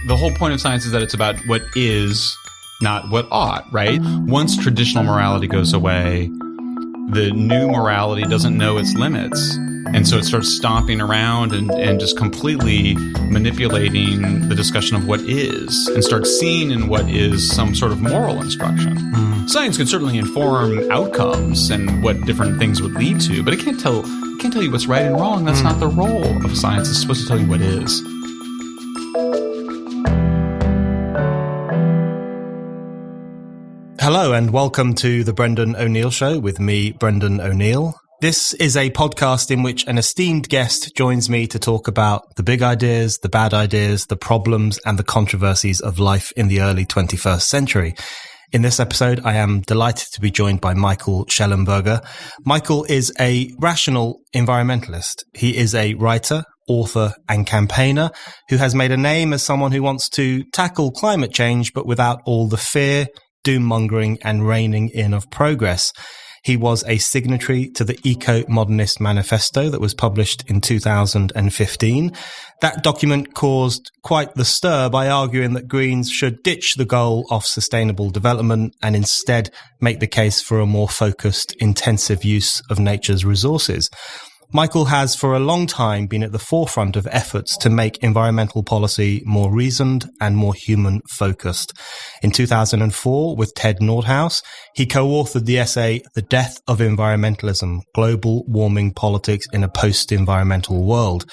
The whole point of science is that it's about what is, not what ought, right? Once traditional morality goes away, the new morality doesn't know its limits. And so it starts stomping around and just completely manipulating the discussion of what is, and starts seeing in what is some sort of moral instruction. Science can certainly inform outcomes and what different things would lead to, but it can't tell you what's right and wrong. That's not the role of science. It's supposed to tell you what is. Hello and welcome to The Brendan O'Neill Show with me, Brendan O'Neill. This is a podcast in which an esteemed guest joins me to talk about the big ideas, the bad ideas, the problems and the controversies of life in the early 21st century. In this episode, I am delighted to be joined by Michael Shellenberger. Michael is a rational environmentalist. He is a writer, author and campaigner who has made a name as someone who wants to tackle climate change, but without all the fear, doom-mongering and reining in of progress. He was a signatory to the Eco-Modernist Manifesto that was published in 2015. That document caused quite the stir by arguing that Greens should ditch the goal of sustainable development and instead make the case for a more focused, intensive use of nature's resources. Michael has for a long time been at the forefront of efforts to make environmental policy more reasoned and more human-focused. In 2004, with Ted Nordhaus, he co-authored the essay The Death of Environmentalism, Global Warming Politics in a Post-Environmental World.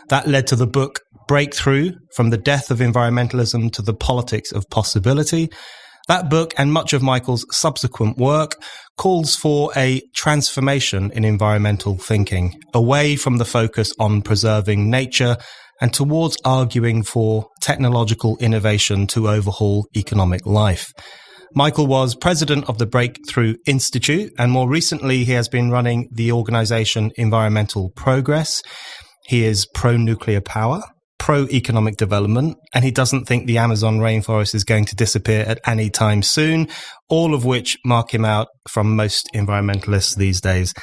That led to the book Breakthrough, From the Death of Environmentalism to the Politics of Possibility. That book and much of Michael's subsequent work calls for a transformation in environmental thinking, away from the focus on preserving nature and towards arguing for technological innovation to overhaul economic life. Michael was president of the Breakthrough Institute, and more recently he has been running the organization Environmental Progress. He is pro-nuclear power, pro-economic development, and he doesn't think the Amazon rainforest is going to disappear at any time soon, all of which mark him out from most environmentalists these days.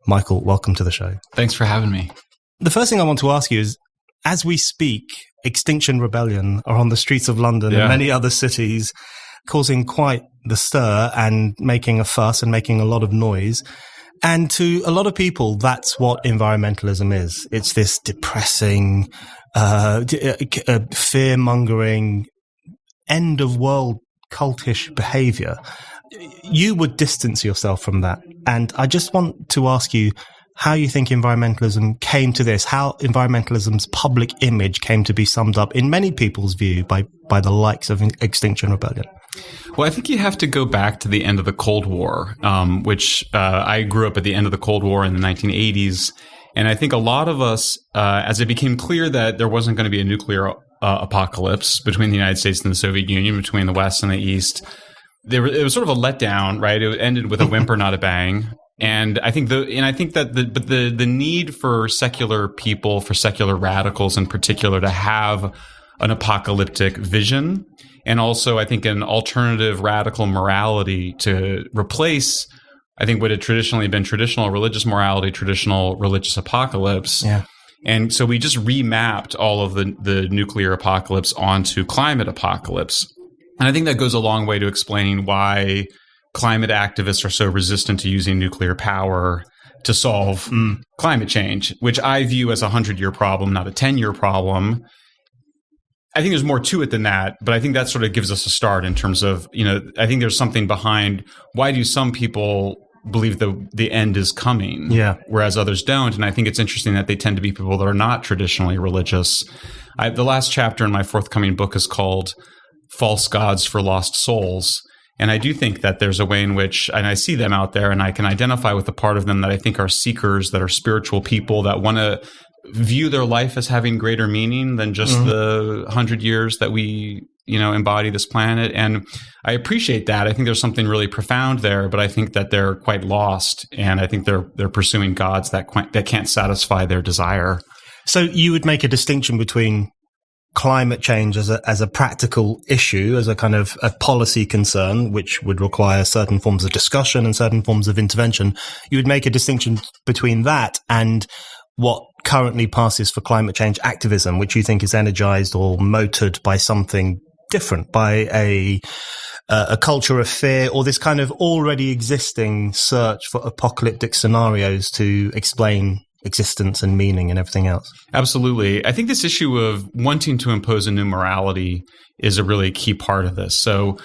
Michael, welcome to the show. Thanks for having me. The first thing I want to ask you is, as we speak, Extinction Rebellion are on the streets of London and many other cities, causing quite the stir and making a fuss and making a lot of noise. And to a lot of people, that's what environmentalism is. It's this depressing, fear-mongering, end-of-world cultish behavior. You would distance yourself from that. And I just want to ask you how you think environmentalism came to this, how environmentalism's public image came to be summed up, in many people's view, by the likes of Extinction Rebellion. Well, I think you have to go back to the end of the Cold War, which I grew up at the end of the Cold War in the 1980s. And I think a lot of us, as it became clear that there wasn't going to be a nuclear apocalypse between the United States and the Soviet Union, between the West and the East, it was sort of a letdown, right? It ended with a whimper, not a bang. And I think the need for secular people, for secular radicals in particular, to have an apocalyptic vision, and also I think an alternative radical morality to replace, I think, what had traditionally been traditional religious morality, traditional religious apocalypse. Yeah. And so we just remapped all of the nuclear apocalypse onto climate apocalypse. And I think that goes a long way to explaining why climate activists are so resistant to using nuclear power to solve climate change, which I view as a 100-year problem, not a 10-year problem. I think there's more to it than that, but I think that sort of gives us a start in terms of, I think there's something behind why do some people believe the end is coming, whereas others don't. And I think it's interesting that they tend to be people that are not traditionally religious. The last chapter in my forthcoming book is called False Gods for Lost Souls. And I do think that there's a way in which, and I see them out there, and I can identify with a part of them that I think are seekers, that are spiritual people, that want to view their life as having greater meaning than just the 100 years that we, embody this planet. And I appreciate that. I think there's something really profound there, but I think that they're quite lost, and I think they're pursuing gods that can't satisfy their desire. So you would make a distinction between climate change as a practical issue, as a kind of a policy concern, which would require certain forms of discussion and certain forms of intervention. You would make a distinction between that and what currently passes for climate change activism, which you think is energized or motored by something different, by a culture of fear, or this kind of already existing search for apocalyptic scenarios to explain existence and meaning and everything else? Absolutely. I think this issue of wanting to impose a new morality is a really key part of this. So,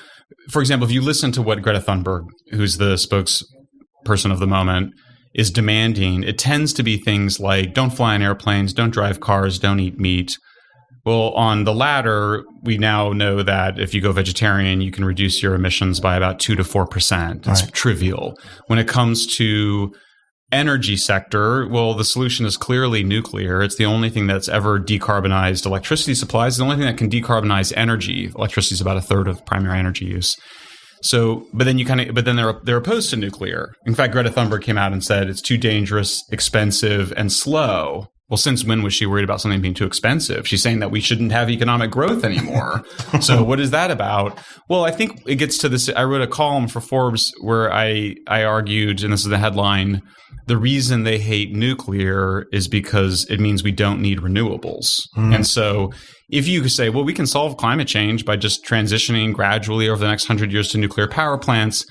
for example, if you listen to what Greta Thunberg, who's the spokesperson of the moment, is demanding, it tends to be things like don't fly in airplanes, don't drive cars, don't eat meat. Well, on the latter, we now know that if you go vegetarian, you can reduce your emissions by about 2 to 4%. It's trivial. When it comes to energy sector, well, the solution is clearly nuclear. It's the only thing that's ever decarbonized electricity supplies. It's the only thing that can decarbonize energy. Electricity is about a third of primary energy use. So, but then they're opposed to nuclear. In fact, Greta Thunberg came out and said it's too dangerous, expensive, and slow. Well, since when was she worried about something being too expensive? She's saying that we shouldn't have economic growth anymore. So what is that about? Well, I think it gets to this. I wrote a column for Forbes where I argued, and this is the headline, the reason they hate nuclear is because it means we don't need renewables. And so if you say, well, we can solve climate change by just transitioning gradually over the next 100 years to nuclear power plants.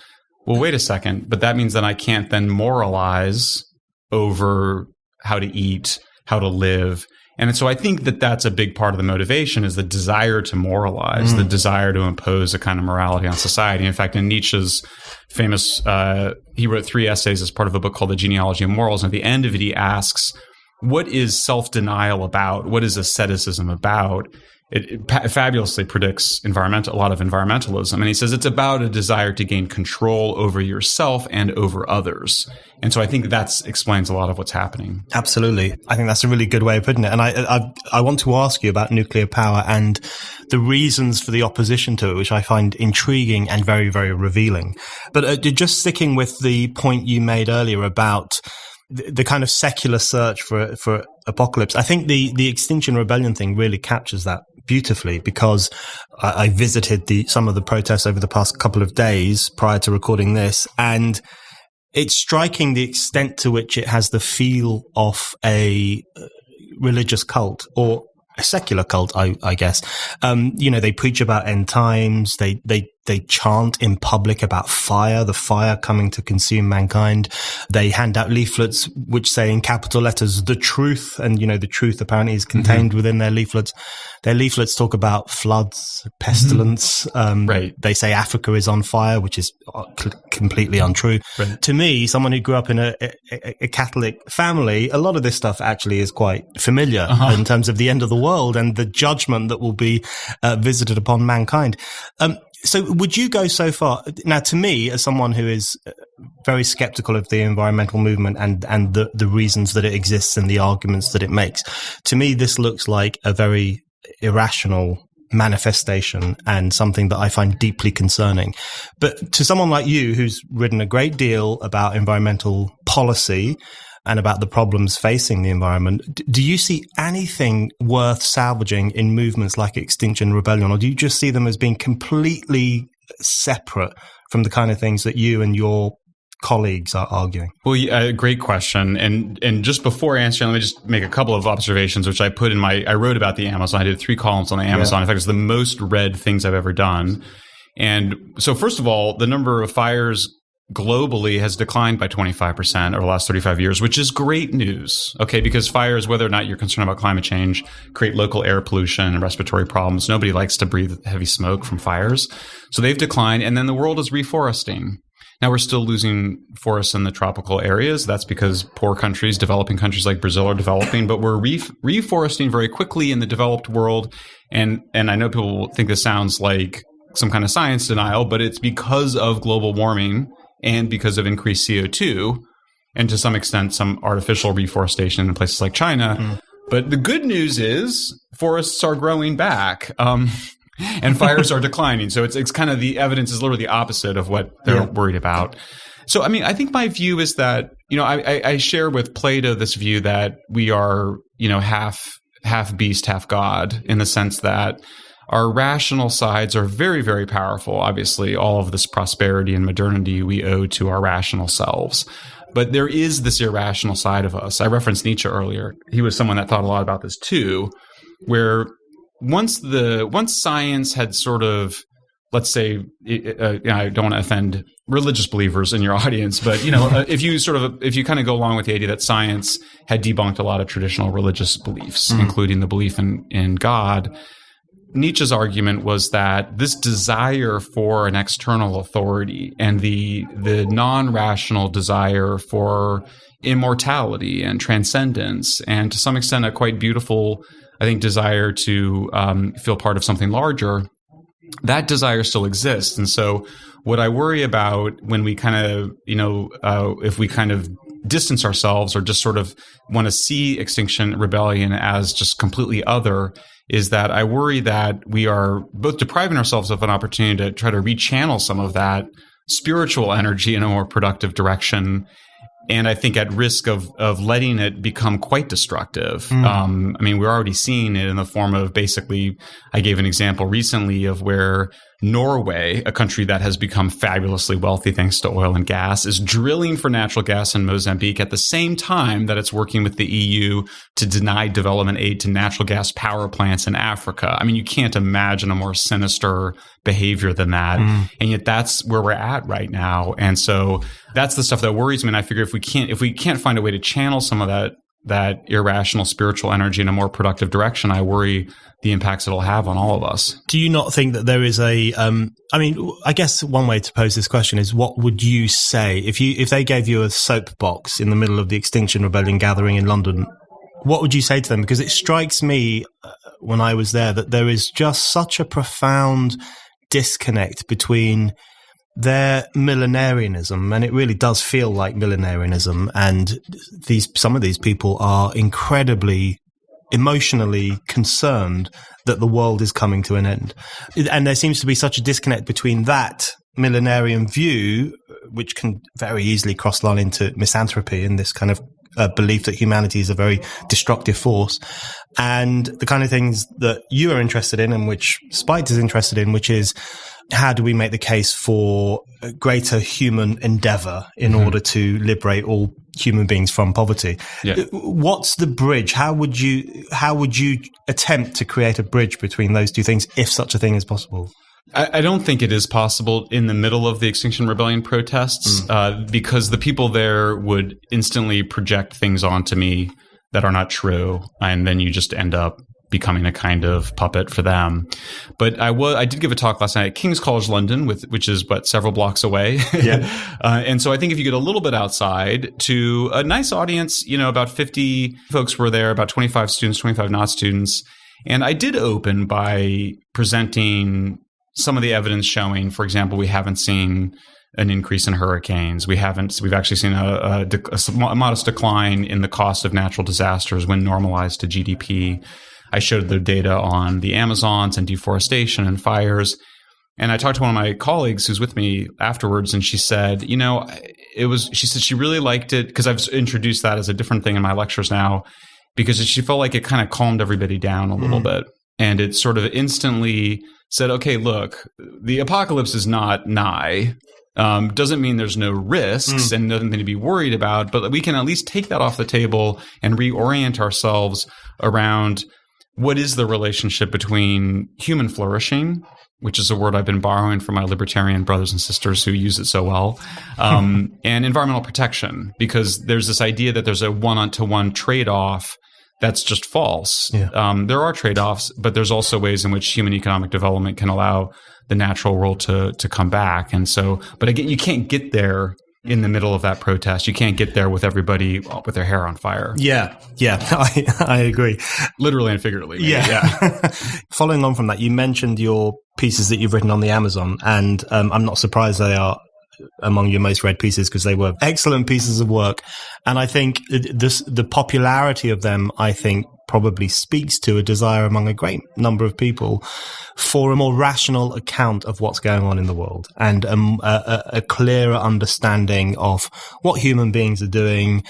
Well, wait a second. But that means that I can't then moralize over how to eat, how to live. And so I think that that's a big part of the motivation is the desire to moralize, the desire to impose a kind of morality on society. In fact, in Nietzsche's famous, he wrote 3 essays as part of a book called The Genealogy of Morals. And at the end of it, he asks, what is self-denial about? What is asceticism about? It fabulously predicts a lot of environmentalism. And he says it's about a desire to gain control over yourself and over others. And so I think that explains a lot of what's happening. Absolutely. I think that's a really good way of putting it. And I want to ask you about nuclear power and the reasons for the opposition to it, which I find intriguing and very, very revealing. But just sticking with the point you made earlier about the kind of secular search for apocalypse, I think the Extinction Rebellion thing really captures that beautifully, because I visited some of the protests over the past couple of days prior to recording this, and it's striking the extent to which it has the feel of a religious cult or a secular cult, I guess. They preach about end times. They chant in public about fire, the fire coming to consume mankind. They hand out leaflets which say in capital letters, the truth. And, the truth apparently is contained within their leaflets. Their leaflets talk about floods, pestilence. Right. They say Africa is on fire, which is completely untrue. Right. To me, someone who grew up in a Catholic family, a lot of this stuff actually is quite familiar in terms of the end of the world and the judgment that will be visited upon mankind. So would you go so far? Now, to me, as someone who is very skeptical of the environmental movement and the reasons that it exists and the arguments that it makes, to me, this looks like a very irrational manifestation and something that I find deeply concerning. But to someone like you, who's written a great deal about environmental policy and about the problems facing the environment, do you see anything worth salvaging in movements like Extinction Rebellion, or do you just see them as being completely separate from the kind of things that you and your colleagues are arguing? Well, great question. And just before answering, let me just make a couple of observations, which I put I wrote about the Amazon. I did 3 columns on the Amazon. In fact, it's the most read things I've ever done. And so first of all, the number of fires globally has declined by 25% over the last 35 years, which is great news, okay? Because fires, whether or not you're concerned about climate change, create local air pollution and respiratory problems. Nobody likes to breathe heavy smoke from fires. So they've declined, and then the world is reforesting. Now, we're still losing forests in the tropical areas. That's because poor countries, developing countries like Brazil are developing, but we're reforesting very quickly in the developed world. And I know people will think this sounds like some kind of science denial, but it's because of global warming and because of increased CO2, and to some extent, some artificial reforestation in places like China. But the good news is forests are growing back, and fires are declining. So it's kind of the evidence is literally the opposite of what they're worried about. So, I mean, I think my view is that, I share with Plato this view that we are, half beast, half God, in the sense that our rational sides are very, very powerful. Obviously, all of this prosperity and modernity we owe to our rational selves. But there is this irrational side of us. I referenced Nietzsche earlier. He was someone that thought a lot about this too, where once science had sort of, let's say, I don't want to offend religious believers in your audience, but if you kind of go along with the idea that science had debunked a lot of traditional religious beliefs, including the belief in God, Nietzsche's argument was that this desire for an external authority and the non-rational desire for immortality and transcendence, and to some extent a quite beautiful, I think, desire to feel part of something larger, that desire still exists. And so what I worry about when we kind of, if we kind of distance ourselves or just sort of want to see Extinction Rebellion as just completely other, is that I worry that we are both depriving ourselves of an opportunity to try to rechannel some of that spiritual energy in a more productive direction. And I think at risk of letting it become quite destructive. We're already seeing it in the form of, basically, I gave an example recently of where Norway, a country that has become fabulously wealthy thanks to oil and gas, is drilling for natural gas in Mozambique at the same time that it's working with the EU to deny development aid to natural gas power plants in Africa. I mean, you can't imagine a more sinister behavior than that. And yet that's where we're at right now. And so that's the stuff that worries me. And I figure if we can't find a way to channel some of that irrational spiritual energy in a more productive direction, I worry the impacts it'll have on all of us. Do you not think that there is I guess one way to pose this question is, what would you say if they gave you a soapbox in the middle of the Extinction Rebellion gathering in London? What would you say to them? Because it strikes me when I was there that there is just such a profound disconnect between their millenarianism, and it really does feel like millenarianism, and some of these people are incredibly emotionally concerned that the world is coming to an end. And there seems to be such a disconnect between that millenarian view, which can very easily cross line into misanthropy and this kind of belief that humanity is a very destructive force, and the kind of things that you are interested in and which Spite is interested in, which is, how do we make the case for greater human endeavor in order to liberate all human beings from poverty? Yeah. What's the bridge? How would you attempt to create a bridge between those two things, if such a thing is possible? I don't think it is possible in the middle of the Extinction Rebellion protests, because the people there would instantly project things onto me that are not true, and then you just end up becoming a kind of puppet for them. But I did give a talk last night at King's College London, which is several blocks away. Yeah. And so I think if you get a little bit outside to a nice audience, about 50 folks were there, about 25 students, 25 not students. And I did open by presenting some of the evidence showing, for example, we haven't seen an increase in hurricanes. We've actually seen a modest decline in the cost of natural disasters when normalized to GDP. I showed the data on the Amazons and deforestation and fires. And I talked to one of my colleagues who's with me afterwards, and she said, she said she really liked it, because I've introduced that as a different thing in my lectures now, because she felt like it kind of calmed everybody down a little bit. And it sort of instantly said, okay, look, the apocalypse is not nigh. Doesn't mean there's no risks and nothing to be worried about, but we can at least take that off the table and reorient ourselves around what is the relationship between human flourishing, which is a word I've been borrowing from my libertarian brothers and sisters who use it so well, and environmental protection, because there's this idea that there's a one-to-one trade-off that's just false. Yeah. There are trade-offs, but there's also ways in which human economic development can allow the natural world to come back. And so, but again, you can't get there in the middle of that protest. You can't get there with everybody with their hair on fire. Yeah, I agree. Literally and figuratively. Yeah. Following on from that, you mentioned your pieces that you've written on the Amazon, and I'm not surprised they are among your most read pieces, because they were excellent pieces of work. And I think the popularity of them, I think, probably speaks to a desire among a great number of people for a more rational account of what's going on in the world, and a clearer understanding of what human beings are doing,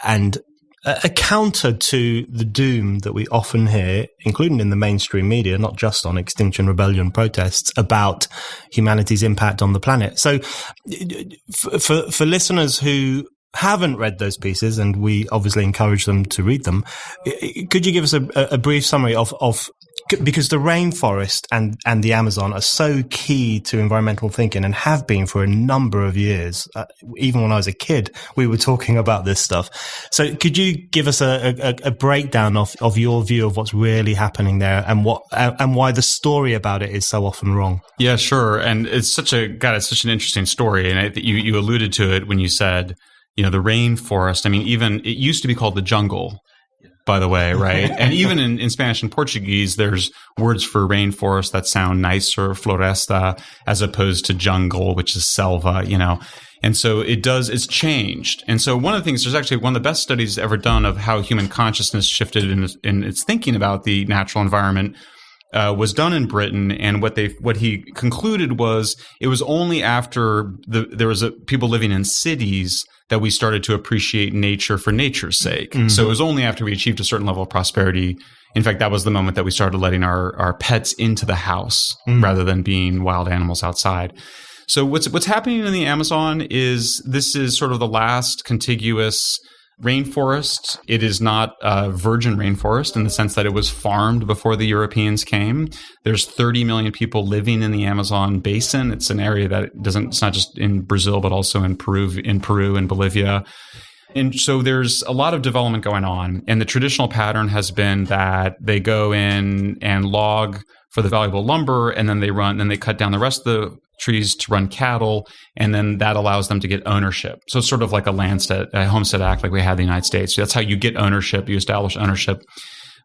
and a counter to the doom that we often hear, including in the mainstream media, not just on Extinction Rebellion protests, about humanity's impact on the planet. So for listeners who haven't read those pieces, and we obviously encourage them to read them, could you give us a brief summary of because the rainforest and the Amazon are so key to environmental thinking and have been for a number of years. Even when I was a kid, we were talking about this stuff. So could you give us a breakdown of your view of what's really happening there and why the story about it is so often wrong? Yeah, sure. And it's such an interesting story. And you alluded to it when you said, the rainforest. I mean, even it used to be called the jungle, by the way, right? And even in Spanish and Portuguese, there's words for rainforest that sound nicer, floresta, as opposed to jungle, which is selva, And so it's changed. And so one of the things, there's actually one of the best studies ever done of how human consciousness shifted in its thinking about the natural environment was done in Britain. And what he concluded was it was only after there was people living in cities that we started to appreciate nature for nature's sake. Mm-hmm. So it was only after we achieved a certain level of prosperity. In fact, that was the moment that we started letting our pets into the house rather than being wild animals outside. So what's happening in the Amazon is this is sort of the last contiguous rainforest. It is not a virgin rainforest in the sense that it was farmed before the Europeans came. There's 30 million people living in the Amazon basin. It's an area that it's not just in Brazil, but also in Peru and Bolivia. And so there's a lot of development going on. And the traditional pattern has been that they go in and log for the valuable lumber, and then they cut down the rest of the trees to run cattle, and then that allows them to get ownership. So it's sort of like a homestead act like we had in the United States. So that's how you get ownership. You establish ownership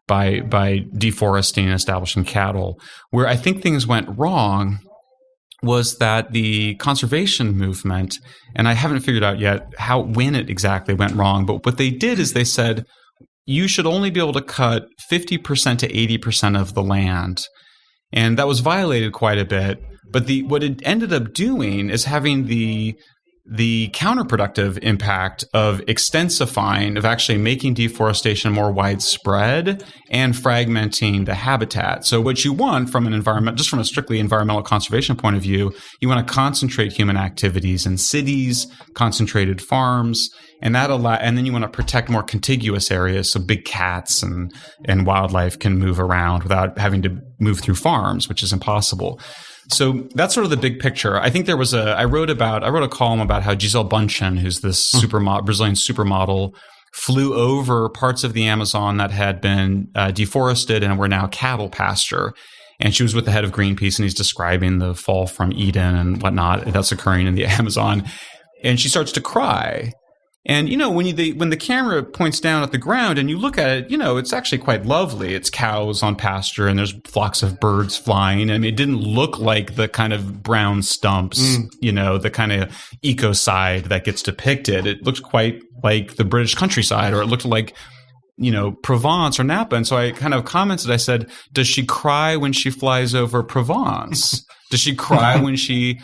by deforesting and establishing cattle. Where I think things went wrong was that the conservation movement, and I haven't figured out yet when it exactly went wrong, but what they did is they said, you should only be able to cut 50% to 80% of the land. And that was violated quite a bit. But what it ended up doing is having the counterproductive impact of extensifying, of actually making deforestation more widespread and fragmenting the habitat. So what you want from just from a strictly environmental conservation point of view, you want to concentrate human activities in cities, concentrated farms, and then you want to protect more contiguous areas so big cats and wildlife can move around without having to move through farms, which is impossible. So that's sort of the big picture. I think I wrote a column about how Gisele Bündchen, who's this Brazilian supermodel, flew over parts of the Amazon that had been deforested and were now cattle pasture. And she was with the head of Greenpeace, and he's describing the fall from Eden and whatnot that's occurring in the Amazon. And she starts to cry. And, when the camera points down at the ground and you look at it, it's actually quite lovely. It's cows on pasture and there's flocks of birds flying. I mean, it didn't look like the kind of brown stumps, the kind of ecocide that gets depicted. It looked quite like the British countryside, or it looked like, Provence or Napa. And so I kind of commented, I said, does she cry when she flies over Provence? Does she cry when she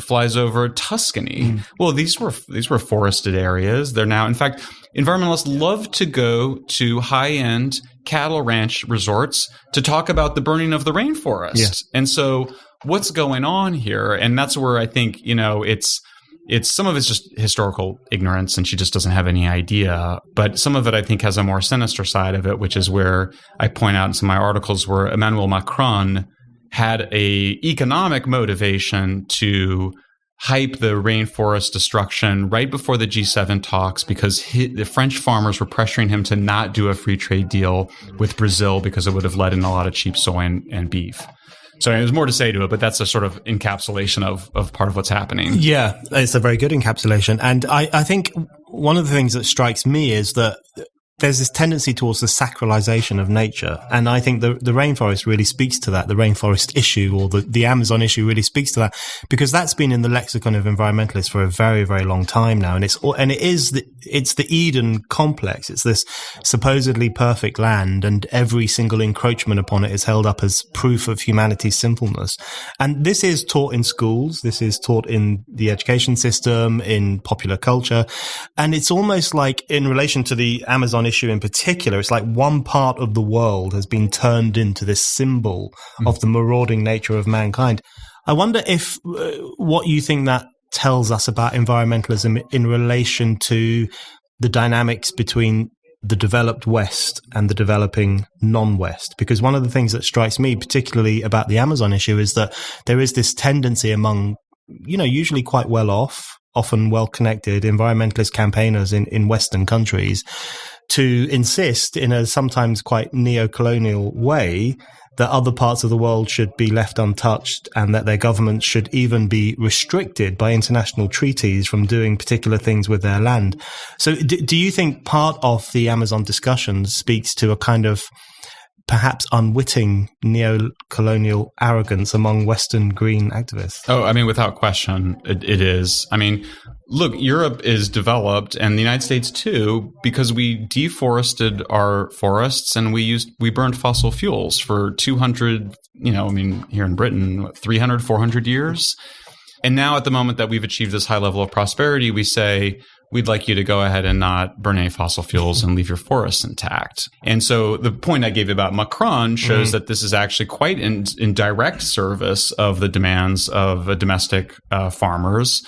flies over Tuscany? Well, these were forested areas. They're now, in fact, environmentalists love to go to high-end cattle ranch resorts to talk about the burning of the rainforest. Yeah. And so what's going on here? And that's where I think, it's some of it's just historical ignorance, and she just doesn't have any idea. But some of it, I think, has a more sinister side of it, which is where I point out in some of my articles where Emmanuel Macron had a economic motivation to hype the rainforest destruction right before the G7 talks, because the French farmers were pressuring him to not do a free trade deal with Brazil because it would have let in a lot of cheap soy and beef. So there's more to say to it, but that's a sort of encapsulation of part of what's happening. Yeah, it's a very good encapsulation. And I think one of the things that strikes me is that there's this tendency towards the sacralization of nature. And I think the rainforest really speaks to that. The Rainforest Issue, or the Amazon issue, really speaks to that, because that's been in the lexicon of environmentalists for a very, very long time now. And it's the Eden complex. It's this supposedly perfect land, and every single encroachment upon it is held up as proof of humanity's sinfulness. And this is taught in schools. This is taught in the education system, in popular culture. And it's almost like, in relation to the Amazon issue in particular, it's like one part of the world has been turned into this symbol of the marauding nature of mankind. I wonder if what you think that tells us about environmentalism in relation to the dynamics between the developed West and the developing non-West. Because one of the things that strikes me particularly about the Amazon issue is that there is this tendency among, usually quite well off, often well-connected environmentalist campaigners in Western countries to insist in a sometimes quite neo-colonial way that other parts of the world should be left untouched and that their governments should even be restricted by international treaties from doing particular things with their land. So do you think part of the Amazon discussion speaks to a kind of perhaps unwitting neo-colonial arrogance among Western green activists? Oh, I mean, without question, it is. I mean, look, Europe is developed and the United States too, because we deforested our forests and we burned fossil fuels for 200, here in Britain, 300, 400 years. And now at the moment that we've achieved this high level of prosperity, we say, we'd like you to go ahead and not burn any fossil fuels and leave your forests intact. And so the point I gave about Macron shows that this is actually quite in direct service of the demands of domestic farmers.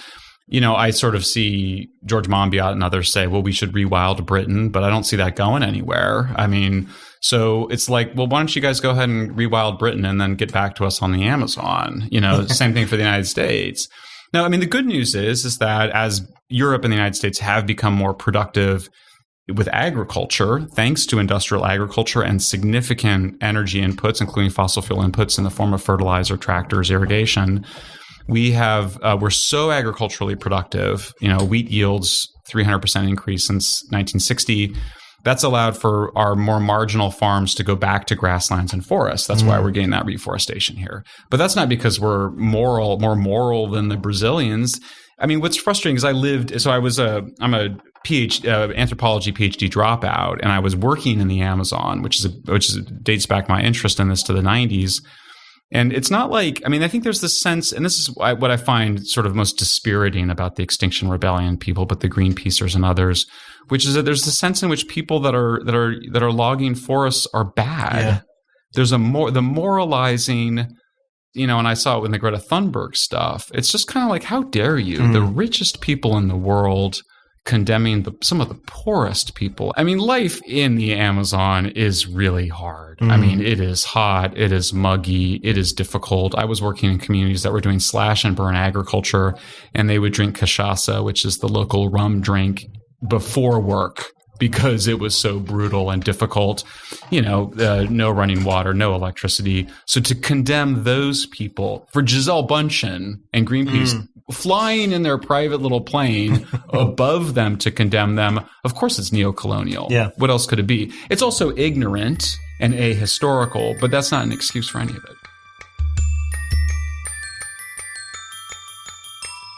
I sort of see George Monbiot and others say, well, we should rewild Britain, but I don't see that going anywhere. I mean, so it's like, well, why don't you guys go ahead and rewild Britain and then get back to us on the Amazon? Same thing for the United States. Now, I mean, the good news is that as Europe and the United States have become more productive with agriculture, thanks to industrial agriculture and significant energy inputs, including fossil fuel inputs in the form of fertilizer, tractors, irrigation, we're so agriculturally productive. Wheat yields 300% increase since 1960. That's allowed for our more marginal farms to go back to grasslands and forests. That's why we're getting that reforestation here. But that's not because we're more moral than the Brazilians. I mean, what's frustrating is I'm a anthropology PhD dropout, and I was working in the Amazon, which dates back my interest in this to the 90s. And it's not like, I mean, I think there's this sense, and this is what I find sort of most dispiriting about the Extinction Rebellion people, but the Greenpeacers and others, which is that there's this sense in which people that are logging forests are bad. Yeah. There's the moralizing, and I saw it with the Greta Thunberg stuff. It's just kind of like, how dare you? The richest people in the world condemning some of the poorest people. I mean, life in the Amazon is really hard. I mean, it is hot, it is muggy, it is difficult. I was working in communities that were doing slash and burn agriculture, and they would drink cachaça, which is the local rum drink, before work because it was so brutal and difficult. No running water, no electricity. So to condemn those people, for Gisele Bündchen and Greenpeace flying in their private little plane above them to condemn them, of course it's neo-colonial. Yeah. What else could it be? It's also ignorant and ahistorical, but that's not an excuse for any of it.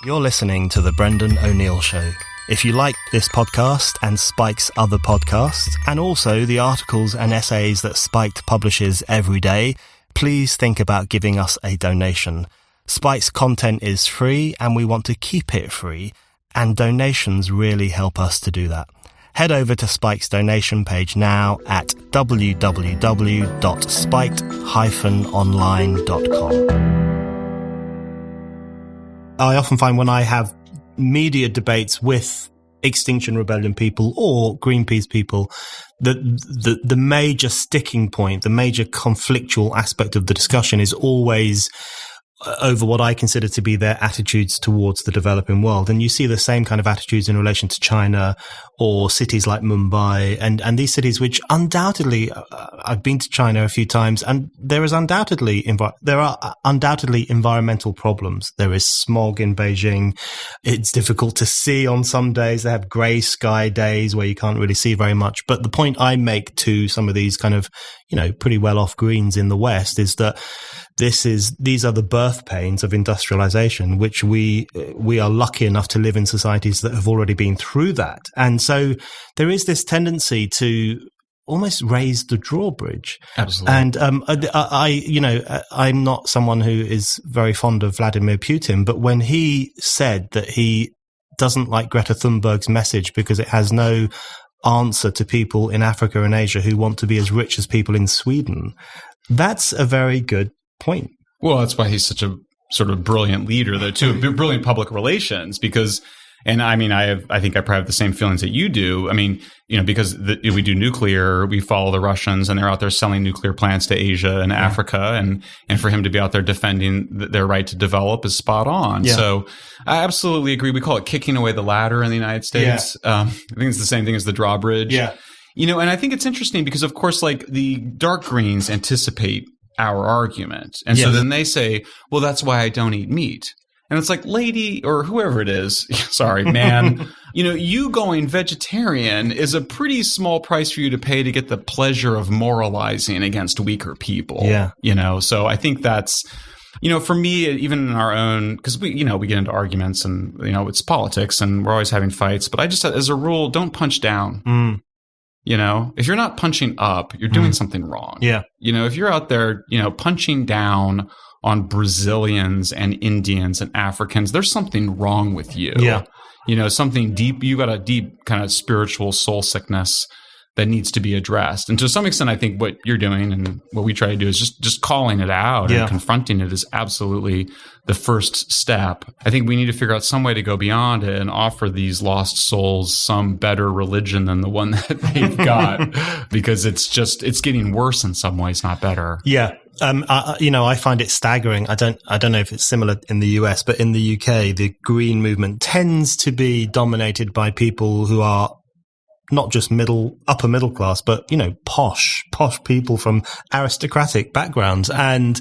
You're listening to The Brendan O'Neill Show. If you like this podcast and Spike's other podcasts, and also the articles and essays that Spiked publishes every day, please think about giving us a donation. Spike's content is free, and we want to keep it free, and donations really help us to do that. Head over to Spike's donation page now at www.spiked-online.com. I often find when I have media debates with Extinction Rebellion people or Greenpeace people, the major sticking point, the major conflictual aspect of the discussion is always over what I consider to be their attitudes towards the developing world. And you see the same kind of attitudes in relation to China or cities like Mumbai and these cities which undoubtedly, I've been to China a few times, and there are undoubtedly environmental problems. There is smog in Beijing. It's difficult to see on some days. They have grey sky days where you can't really see very much. But the point I make to some of these kind of, pretty well-off Greens in the West is that these are the birth pains of industrialization, which we are lucky enough to live in societies that have already been through that. And so there is this tendency to almost raise the drawbridge. Absolutely. And I'm not someone who is very fond of Vladimir Putin, but when he said that he doesn't like Greta Thunberg's message because it has no answer to people in Africa and Asia who want to be as rich as people in Sweden, that's a very good point. Well, that's why he's such a sort of brilliant leader, though, too, brilliant public relations, because, and I mean, I think I probably have the same feelings that you do. I mean, because we do nuclear, we follow the Russians, and they're out there selling nuclear plants to Asia and Africa, and for him to be out there defending their right to develop is spot on. Yeah. So I absolutely agree. We call it kicking away the ladder in the United States. Yeah. I think it's the same thing as the drawbridge. Yeah. And I think it's interesting because, of course, like the dark greens anticipate our argument. And so then they say, well, that's why I don't eat meat. And it's like, lady, or whoever it is, sorry, man, you going vegetarian is a pretty small price for you to pay to get the pleasure of moralizing against weaker people. Yeah. So I think that's, for me, even in our own, because we get into arguments and, it's politics and we're always having fights, but I just, as a rule, don't punch down. Mm. If you're not punching up, you're doing something wrong. Yeah. If you're out there, punching down on Brazilians and Indians and Africans, there's something wrong with you. Yeah. Something deep, you got a deep kind of spiritual soul sickness that needs to be addressed. And to some extent, I think what you're doing and what we try to do is just calling it out and confronting it is absolutely the first step. I think we need to figure out some way to go beyond it and offer these lost souls some better religion than the one that they've got, because it's getting worse in some ways, not better. Yeah. I find it staggering. I don't know if it's similar in the US, but in the UK, the green movement tends to be dominated by people who are not just upper middle class, but, posh people from aristocratic backgrounds and,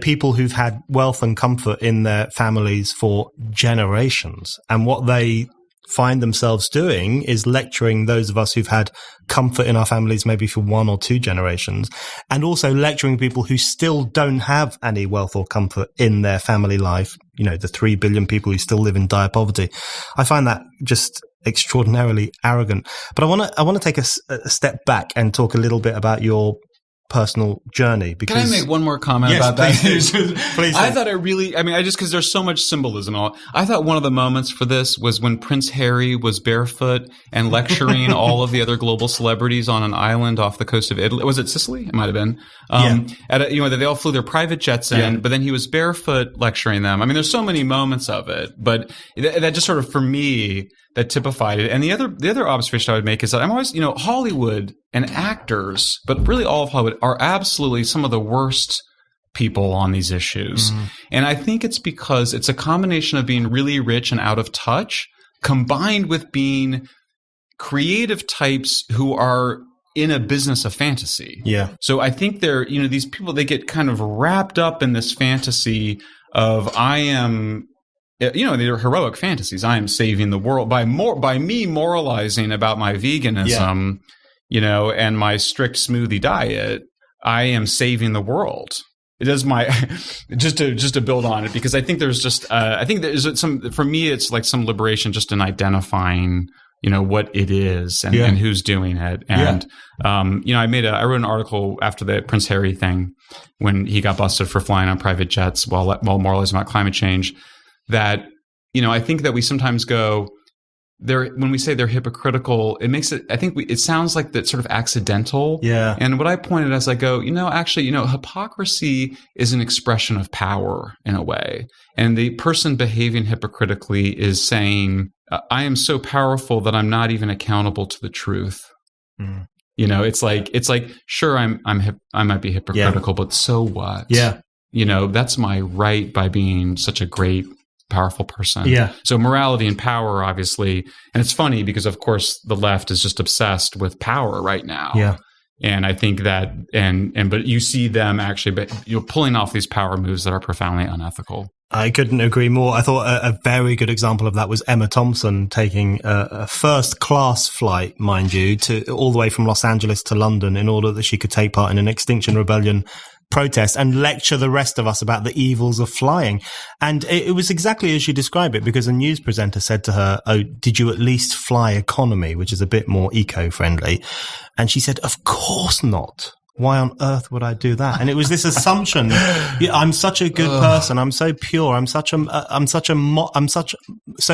people who've had wealth and comfort in their families for generations. And what they find themselves doing is lecturing those of us who've had comfort in our families maybe for 1 or 2 generations, and also lecturing people who still don't have any wealth or comfort in their family life, the 3 billion people who still live in dire poverty. I find that just extraordinarily arrogant. But I want to take a step back and talk a little bit about your personal journey. Because can I make one more comment about that? Please. I thought because there's so much symbolism. I thought one of the moments for this was when Prince Harry was barefoot and lecturing all of the other global celebrities on an island off the coast of Italy. Was it Sicily? It might have been. They all flew their private jets in, but then he was barefoot lecturing them. I mean, there's so many moments of it, but that just sort of, for me, that typified it. And the other observation I would make is that I'm always, Hollywood and actors, but really all of Hollywood, are absolutely some of the worst people on these issues. Mm-hmm. And I think it's because it's a combination of being really rich and out of touch, combined with being creative types who are in a business of fantasy. Yeah. So I think they're, these people, they get kind of wrapped up in this fantasy of they're heroic fantasies. I am saving the world by me moralizing about my veganism, and my strict smoothie diet. I am saving the world. It is my just to build on it, because I think there's just for me it's like some liberation just in identifying what it is and who's doing it. And I wrote an article after the Prince Harry thing when he got busted for flying on private jets while moralizing about climate change. That, I think that we sometimes go there when we say they're hypocritical, it makes it, I think it sounds like that's sort of accidental. Yeah. And what I pointed as I go, hypocrisy is an expression of power in a way. And the person behaving hypocritically is saying, I am so powerful that I'm not even accountable to the truth. Mm. It's like, sure, I might be hypocritical, but so what? Yeah. That's my right by being such a great, powerful person. Yeah. So morality and power, obviously, and it's funny because, of course, the left is just obsessed with power right now. Yeah. And I think that, but you see them actually, pulling off these power moves that are profoundly unethical. I couldn't agree more. I thought a very good example of that was Emma Thompson taking a first-class flight, mind you, all the way from Los Angeles to London in order that she could take part in an Extinction Rebellion protest and lecture the rest of us about the evils of flying. And it was exactly as you describe it, because a news presenter said to her, "Oh, did you at least fly economy, which is a bit more eco-friendly?" And she said, "Of course not. Why on earth would I do that?" And it was this assumption, I'm such a good person, I'm so pure, I'm so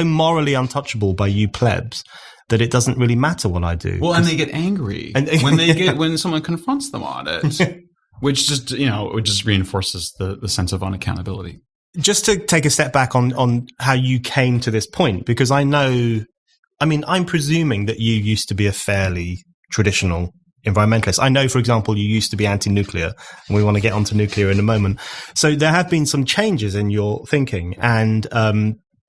morally untouchable by you plebs that it doesn't really matter what I do. Well, and they get angry when someone confronts them on it. Which just, it just reinforces the sense of unaccountability. just to take a step back on how you came to this point, because I'm presuming that you used to be a fairly traditional environmentalist. I know, for example, you used to be anti-nuclear, and we want to get onto nuclear in a moment. So there have been some changes in your thinking, and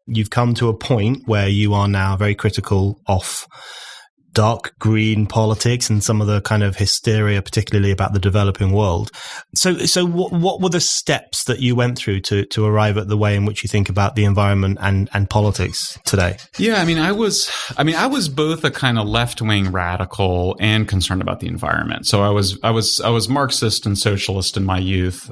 you've come to a point where you are now very critical of dark green politics and some of the kind of hysteria, particularly about the developing world. So what were the steps that you went through to arrive at the way in which you think about the environment and politics today? Yeah, I was both a kind of left-wing radical and concerned about the environment. So I was Marxist and socialist in my youth.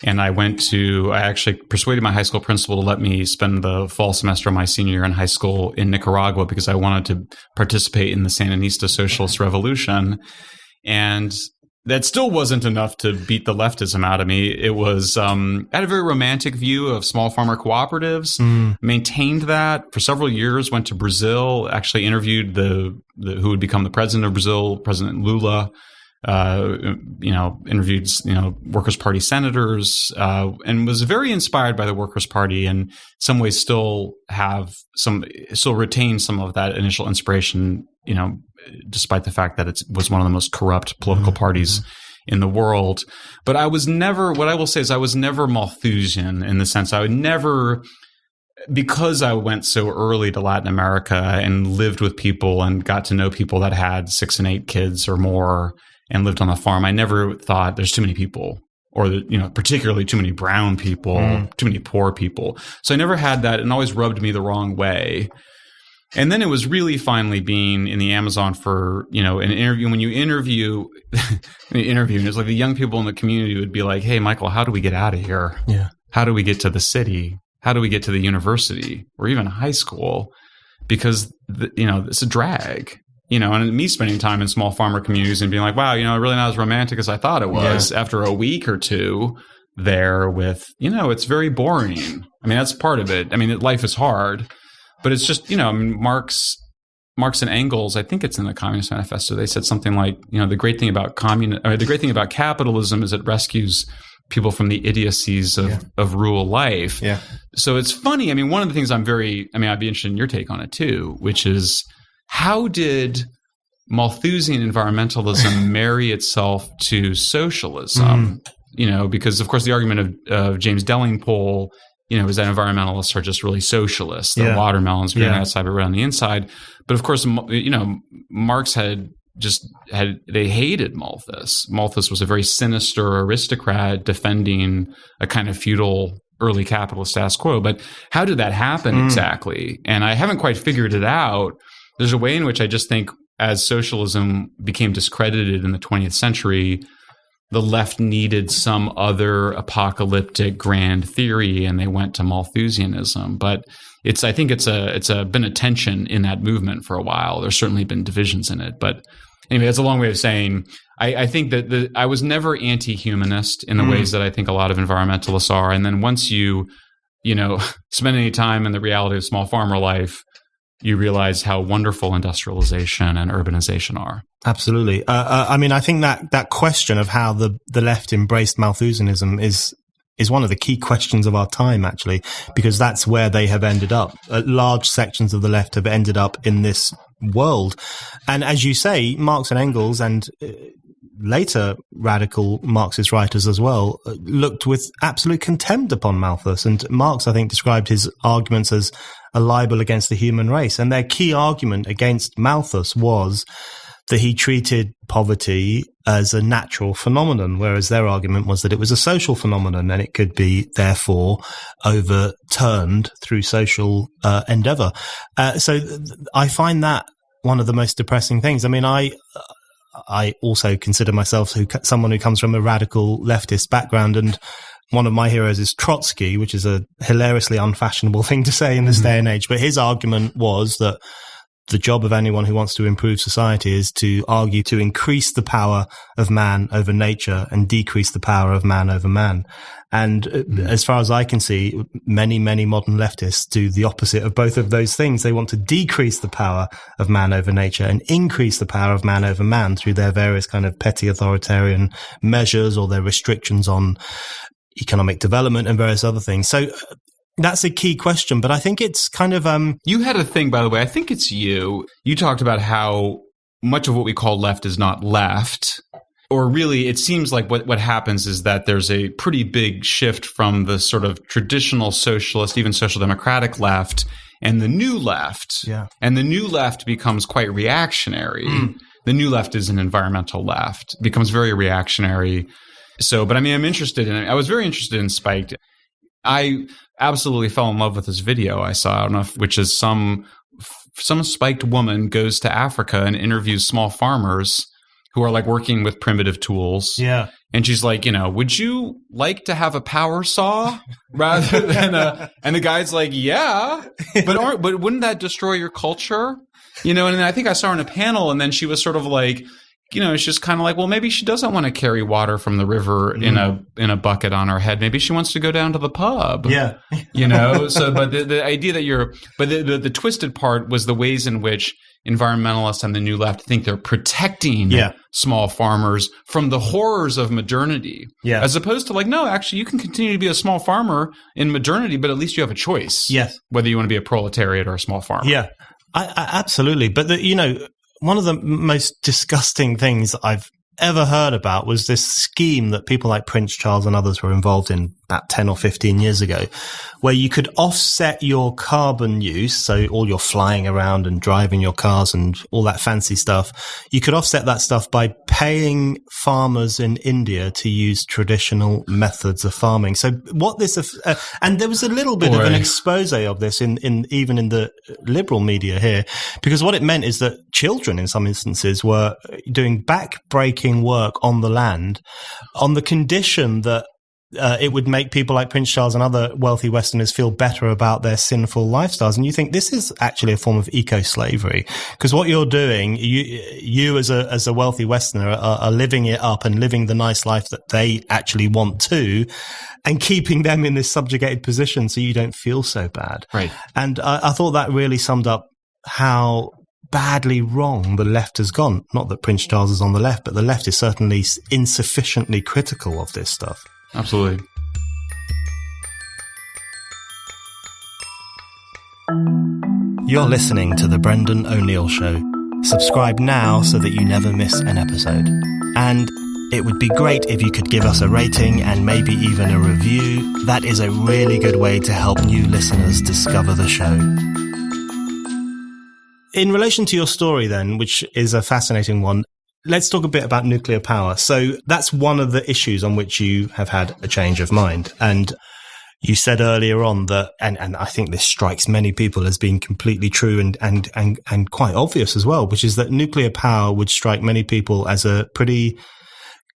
And I actually persuaded my high school principal to let me spend the fall semester of my senior year in high school in Nicaragua because I wanted to participate in the Sandinista Socialist Revolution. And that still wasn't enough to beat the leftism out of me. It was, I had a very romantic view of small farmer cooperatives, maintained that for several years, went to Brazil, actually interviewed who would become the president of Brazil, President Lula. Interviewed, Workers' Party senators, and was very inspired by the Workers' Party, and in some ways still retain some of that initial inspiration, despite the fact that it was one of the most corrupt political parties in the world. But I was never Malthusian in the sense I would never, because I went so early to Latin America and lived with people and got to know people that had 6 and 8 kids or more and lived on the farm, I never thought there's too many people, or particularly too many brown people, too many poor people. So I never had that, and always rubbed me the wrong way. And then it was really finally being in the Amazon for, an interview. When you interview, it's like the young people in the community would be like, "Hey, Michael, how do we get out of here? Yeah. How do we get to the city? How do we get to the university or even high school? Because it's a drag." And me spending time in small farmer communities and being like, wow, really not as romantic as I thought it was after a week or two there with, it's very boring. That's part of it. Life is hard, but it's just, Marx and Engels, I think it's in the Communist Manifesto, they said something like, the great thing about capitalism is it rescues people from the idiocies of rural life. Yeah. So it's funny. One of the things I'd be interested in your take on it too, which is, how did Malthusian environmentalism marry itself to socialism? Because of course the argument of James Delingpole, is that environmentalists are just really socialists. They're watermelons, green outside but red on the inside. But of course, Marx they hated Malthus. Malthus was a very sinister aristocrat defending a kind of feudal early capitalist status quo. But how did that happen exactly? And I haven't quite figured it out. There's a way in which I just think as socialism became discredited in the 20th century, the left needed some other apocalyptic grand theory, and they went to Malthusianism. But I think it's been a tension in that movement for a while. There's certainly been divisions in it. But anyway, that's a long way of saying I think that I was never anti-humanist in the ways that I think a lot of environmentalists are. And then once you spend any time in the reality of small farmer life, you realize how wonderful industrialization and urbanization are. Absolutely. I think that question of how the left embraced Malthusianism is one of the key questions of our time, actually, because that's where they have ended up. Large sections of the left have ended up in this world. And as you say, Marx and Engels and later radical Marxist writers as well looked with absolute contempt upon Malthus. And Marx, I think, described his arguments as a libel against the human race. And their key argument against Malthus was that he treated poverty as a natural phenomenon, whereas their argument was that it was a social phenomenon and it could be, therefore, overturned through social endeavor. So I find that one of the most depressing things. I also consider myself someone who comes from a radical leftist background, and one of my heroes is Trotsky, which is a hilariously unfashionable thing to say in this day and age. But his argument was that the job of anyone who wants to improve society is to argue to increase the power of man over nature and decrease the power of man over man. And as far as I can see, many, many modern leftists do the opposite of both of those things. They want to decrease the power of man over nature and increase the power of man over man through their various kind of petty authoritarian measures or their restrictions on economic development and various other things. So that's a key question, but I think it's kind of... You had a thing, by the way, I think it's you. You talked about how much of what we call left is not left. Or really, it seems like what happens is that there's a pretty big shift from the sort of traditional socialist, even social democratic left, and the new left. Yeah. And the new left becomes quite reactionary. The new left is an environmental left. It becomes very reactionary. So, but I mean, I'm interested in it. I was very interested in Spiked. I absolutely fell in love with this video I saw. I don't know which is some spiked woman goes to Africa and interviews small farmers who are like working with primitive tools. Yeah. And she's like, would you like to have a power saw rather than and the guy's like, yeah, but wouldn't that destroy your culture? And then I think I saw her in a panel and then she was sort of like, it's just kind of like, well, maybe she doesn't want to carry water from the river in a bucket on her head. Maybe she wants to go down to the pub. Yeah. So, but the idea that the twisted part was the ways in which environmentalists and the new left think they're protecting small farmers from the horrors of modernity. Yeah. As opposed to like, no, actually, you can continue to be a small farmer in modernity, but at least you have a choice. Yes. Whether you want to be a proletariat or a small farmer. Yeah, I absolutely. But, one of the most disgusting things I've ever heard about was this scheme that people like Prince Charles and others were involved in about 10 or 15 years ago, where you could offset your carbon use, so all your flying around and driving your cars and all that fancy stuff, you could offset that stuff by paying farmers in India to use traditional methods of farming. So what this, and there was a little bit of an expose of this in even in the liberal media here, because what it meant is that children in some instances were doing back-breaking work on the land on the condition that it would make people like Prince Charles and other wealthy Westerners feel better about their sinful lifestyles. And you think this is actually a form of eco-slavery, because what you're doing, you as a wealthy Westerner are living it up and living the nice life that they actually want to, and keeping them in this subjugated position so you don't feel so bad. Right. And I thought that really summed up how badly wrong the left has gone. Not that Prince Charles is on the left, but the left is certainly insufficiently critical of this stuff. Absolutely. You're listening to The Brendan O'Neill Show. Subscribe now so that you never miss an episode. And it would be great if you could give us a rating and maybe even a review. That is a really good way to help new listeners discover the show. In relation to your story then, which is a fascinating one, let's talk a bit about nuclear power. So that's one of the issues on which you have had a change of mind. And you said earlier on that, and I think this strikes many people as being completely true and quite obvious as well, which is that nuclear power would strike many people as a pretty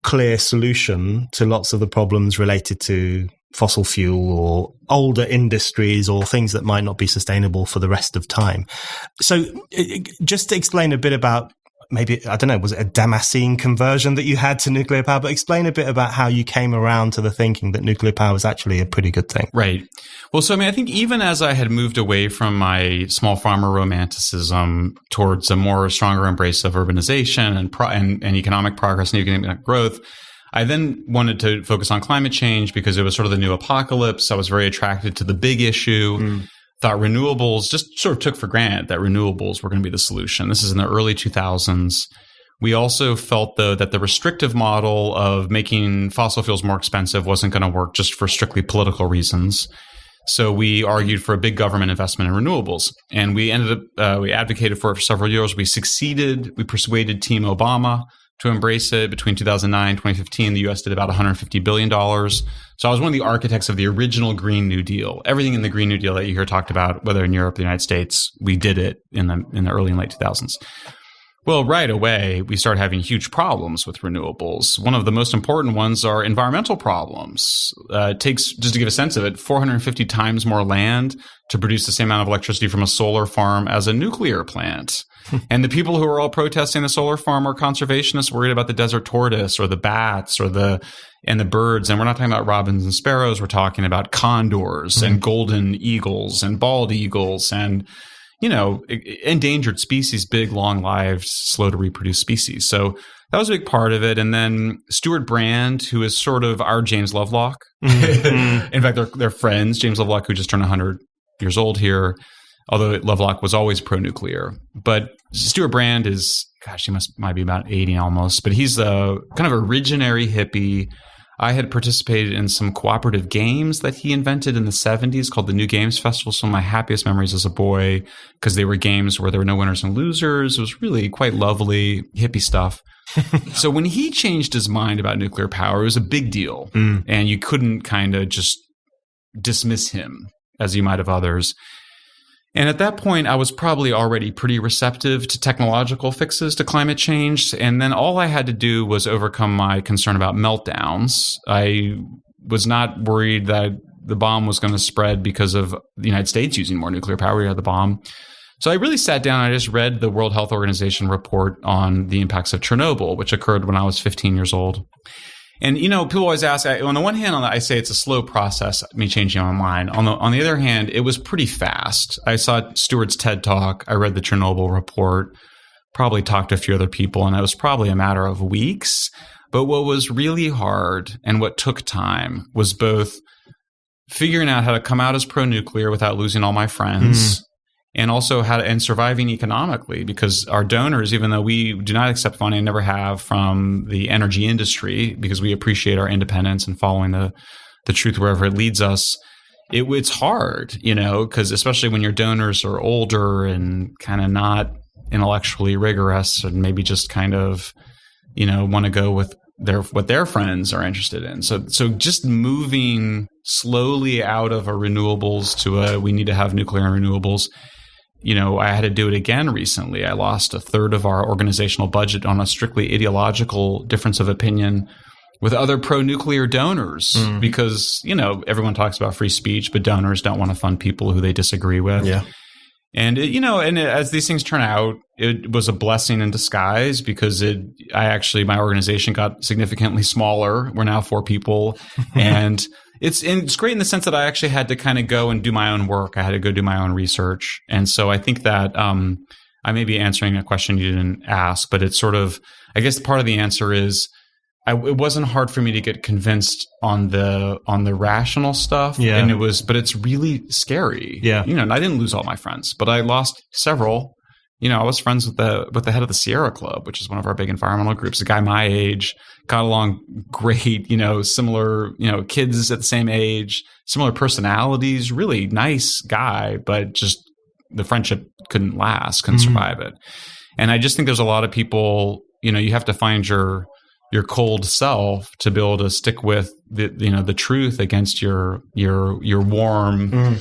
clear solution to lots of the problems related to fossil fuel or older industries or things that might not be sustainable for the rest of time. So just to explain a bit about, maybe, I don't know, was it a Damascene conversion that you had to nuclear power? But explain a bit about how you came around to the thinking that nuclear power was actually a pretty good thing. Right. Well, so I mean, I think even as I had moved away from my small farmer romanticism towards a more stronger embrace of urbanization and economic progress and economic growth, I then wanted to focus on climate change because it was sort of the new apocalypse. I was very attracted to the big issue. Thought renewables, just sort of took for granted that renewables were going to be the solution. This is in the early 2000s. We also felt, though, that the restrictive model of making fossil fuels more expensive wasn't going to work just for strictly political reasons. So we argued for a big government investment in renewables. And we ended up, we advocated for it for several years. We succeeded. We persuaded Team Obama to embrace it. Between 2009 and 2015, the U.S. did about $150 billion. So I was one of the architects of the original Green New Deal. Everything in the Green New Deal that you hear talked about, whether in Europe or the United States, we did it in the early and late 2000s. Well, right away, we started having huge problems with renewables. One of the most important ones are environmental problems. It takes, just to give a sense of it, 450 times more land to produce the same amount of electricity from a solar farm as a nuclear plant. And the people who are all protesting the solar farm are conservationists worried about the desert tortoise or the bats or the birds. And we're not talking about robins and sparrows. We're talking about condors and golden eagles and bald eagles and, you know, endangered species, big, long-lived, slow to reproduce species. So that was a big part of it. And then Stuart Brand, who is sort of our James Lovelock. In fact, they're friends. James Lovelock, who just turned 100 years old here, although Lovelock was always pro-nuclear. But Stuart Brand is, gosh, he might be about 80 almost, but he's a kind of a visionary hippie. I had participated in some cooperative games that he invented in the 70s called the New Games Festival. Some of my happiest memories as a boy, because they were games where there were no winners and losers. It was really quite lovely, hippie stuff. So when he changed his mind about nuclear power, it was a big deal. And you couldn't kind of just dismiss him as you might have others. And at that point, I was probably already pretty receptive to technological fixes to climate change. And then all I had to do was overcome my concern about meltdowns. I was not worried that the bomb was going to spread because of the United States using more nuclear power. We had the bomb. So I really sat down and I just read the World Health Organization report on the impacts of Chernobyl, which occurred when I was 15 years old. And, people always ask, on the one hand, I say it's a slow process, me changing my mind. On the other hand, it was pretty fast. I saw Stewart's TED Talk. I read the Chernobyl report, probably talked to a few other people, and it was probably a matter of weeks. But what was really hard and what took time was both figuring out how to come out as pro-nuclear without losing all my friends, and also and surviving economically, because our donors, even though we do not accept funding and never have from the energy industry, because we appreciate our independence and following the truth wherever it leads us, it's hard, because especially when your donors are older and kind of not intellectually rigorous and maybe just kind of, want to go with what their friends are interested in. So just moving slowly out of a renewables to we need to have nuclear and renewables. I had to do it again recently. I lost a third of our organizational budget on a strictly ideological difference of opinion with other pro-nuclear donors because, everyone talks about free speech, but donors don't want to fund people who they disagree with. Yeah. And, as these things turn out, it was a blessing in disguise because my organization got significantly smaller. We're now 4 people. And it's great in the sense that I actually had to kind of go and do my own work. I had to go do my own research. And so I think that I may be answering a question you didn't ask, but it's sort of, I guess part of the answer is it wasn't hard for me to get convinced on the rational stuff. Yeah. But it's really scary. Yeah. And I didn't lose all my friends, but I lost several. I was friends with the head of the Sierra Club, which is one of our big environmental groups, a guy my age, got along great, similar, kids at the same age, similar personalities, really nice guy, but just the friendship couldn't survive it. And I just think there's a lot of people, you have to find your cold self to be able to stick with the truth against your warm,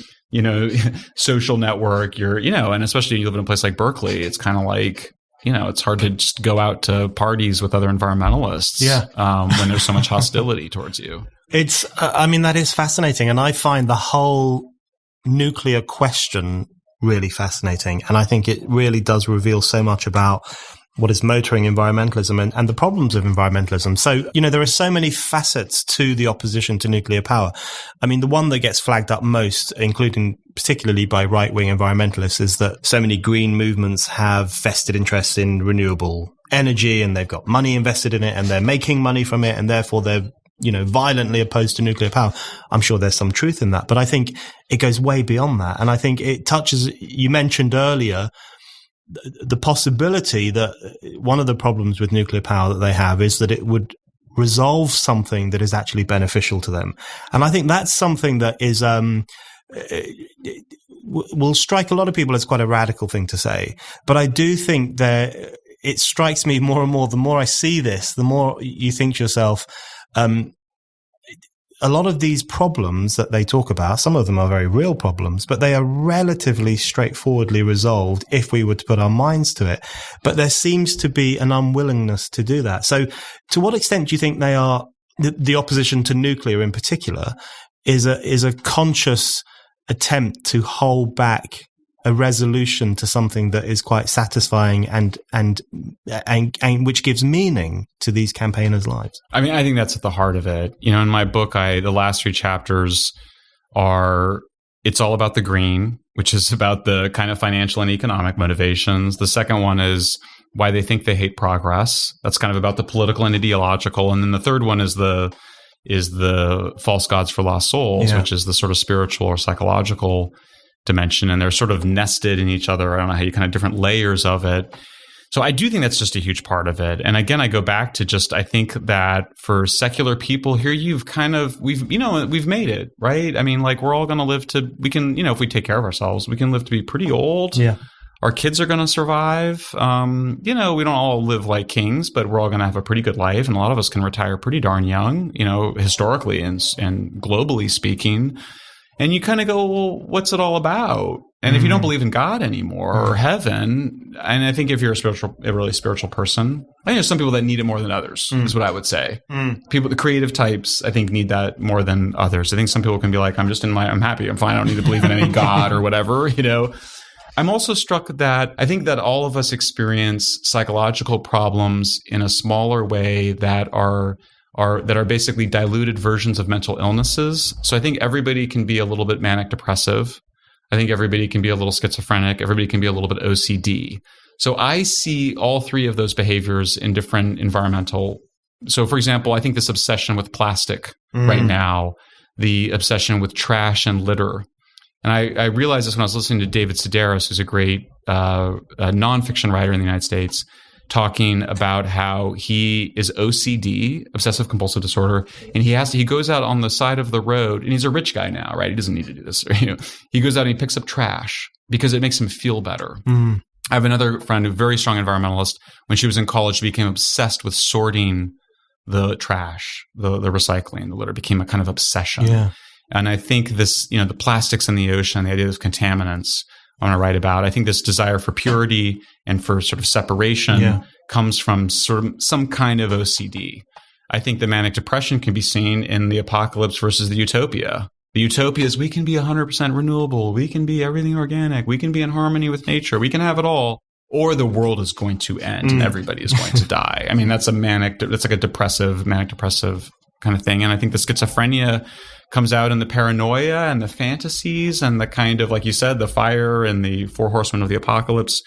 social network, and especially you live in a place like Berkeley, it's kind of like, it's hard to just go out to parties with other environmentalists when there's so much hostility towards you. It's, that is fascinating. And I find the whole nuclear question really fascinating. And I think it really does reveal so much about what is motoring environmentalism and the problems of environmentalism. So, there are so many facets to the opposition to nuclear power. The one that gets flagged up most, including particularly by right-wing environmentalists, is that so many green movements have vested interests in renewable energy and they've got money invested in it and they're making money from it and therefore they're, violently opposed to nuclear power. I'm sure there's some truth in that, but I think it goes way beyond that. And I think it touches, you mentioned earlier, the possibility that one of the problems with nuclear power that they have is that it would resolve something that is actually beneficial to them. And I think that's something that is will strike a lot of people as quite a radical thing to say. But I do think that it strikes me more and more, the more I see this, the more you think to yourself, a lot of these problems that they talk about, some of them are very real problems, but they are relatively straightforwardly resolved if we were to put our minds to it. But there seems to be an unwillingness to do that. So to what extent do you think they are, the opposition to nuclear in particular, is a conscious attempt to hold back a resolution to something that is quite satisfying and which gives meaning to these campaigners' lives? I think that's at the heart of it. In my book, the last 3 chapters it's all about the green, which is about the kind of financial and economic motivations. The second one is why they think they hate progress. That's kind of about the political and ideological. And then the third one is the false gods for lost souls, which is the sort of spiritual or psychological dimension. And they're sort of nested in each other. I don't know how you kind of different layers of it. So I do think that's just a huge part of it. And again, I go back to just, I think that for secular people here, we've made it, right? I mean, like we're all going to live to, we can, if we take care of ourselves, we can live to be pretty old. Yeah. Our kids are going to survive. We don't all live like kings, but we're all going to have a pretty good life. And a lot of us can retire pretty darn young, historically and globally speaking. And you kind of go, well, what's it all about? And if you don't believe in God anymore or heaven, and I think if you're a really spiritual person, I think there's some people that need it more than others, is what I would say. People, the creative types, I think need that more than others. I think some people can be like, I'm happy, I'm fine, I don't need to believe in any God or whatever, I'm also struck that I think that all of us experience psychological problems in a smaller way that are basically diluted versions of mental illnesses. So I think everybody can be a little bit manic depressive. I think everybody can be a little schizophrenic. Everybody can be a little bit OCD. So I see all three of those behaviors in different environmental. So for example, I think this obsession with plastic right now, the obsession with trash and litter. And I realized this when I was listening to David Sedaris, who's a great nonfiction writer in the United States, talking about how he is OCD, obsessive compulsive disorder, and he goes out on the side of the road, and he's a rich guy now, right? He doesn't need to do this. He goes out and he picks up trash because it makes him feel better. I have another friend, a very strong environmentalist. When she was in college, she became obsessed with sorting the trash, the recycling, the litter. It became a kind of obsession. Yeah. And I think this, the plastics in the ocean, the idea of contaminants, I want to write about. I think this desire for purity and for sort of separation comes from sort of some kind of OCD. I think the manic depression can be seen in the apocalypse versus the utopia. The utopia is we can be 100% renewable. We can be everything organic. We can be in harmony with nature. We can have it all. Or the world is going to end and everybody is going to die. I mean, that's like a depressive, manic depressive kind of thing. And I think the schizophrenia comes out in the Paranoia and the Fantasies and the kind of, like you said, the fire and the four horsemen of the apocalypse.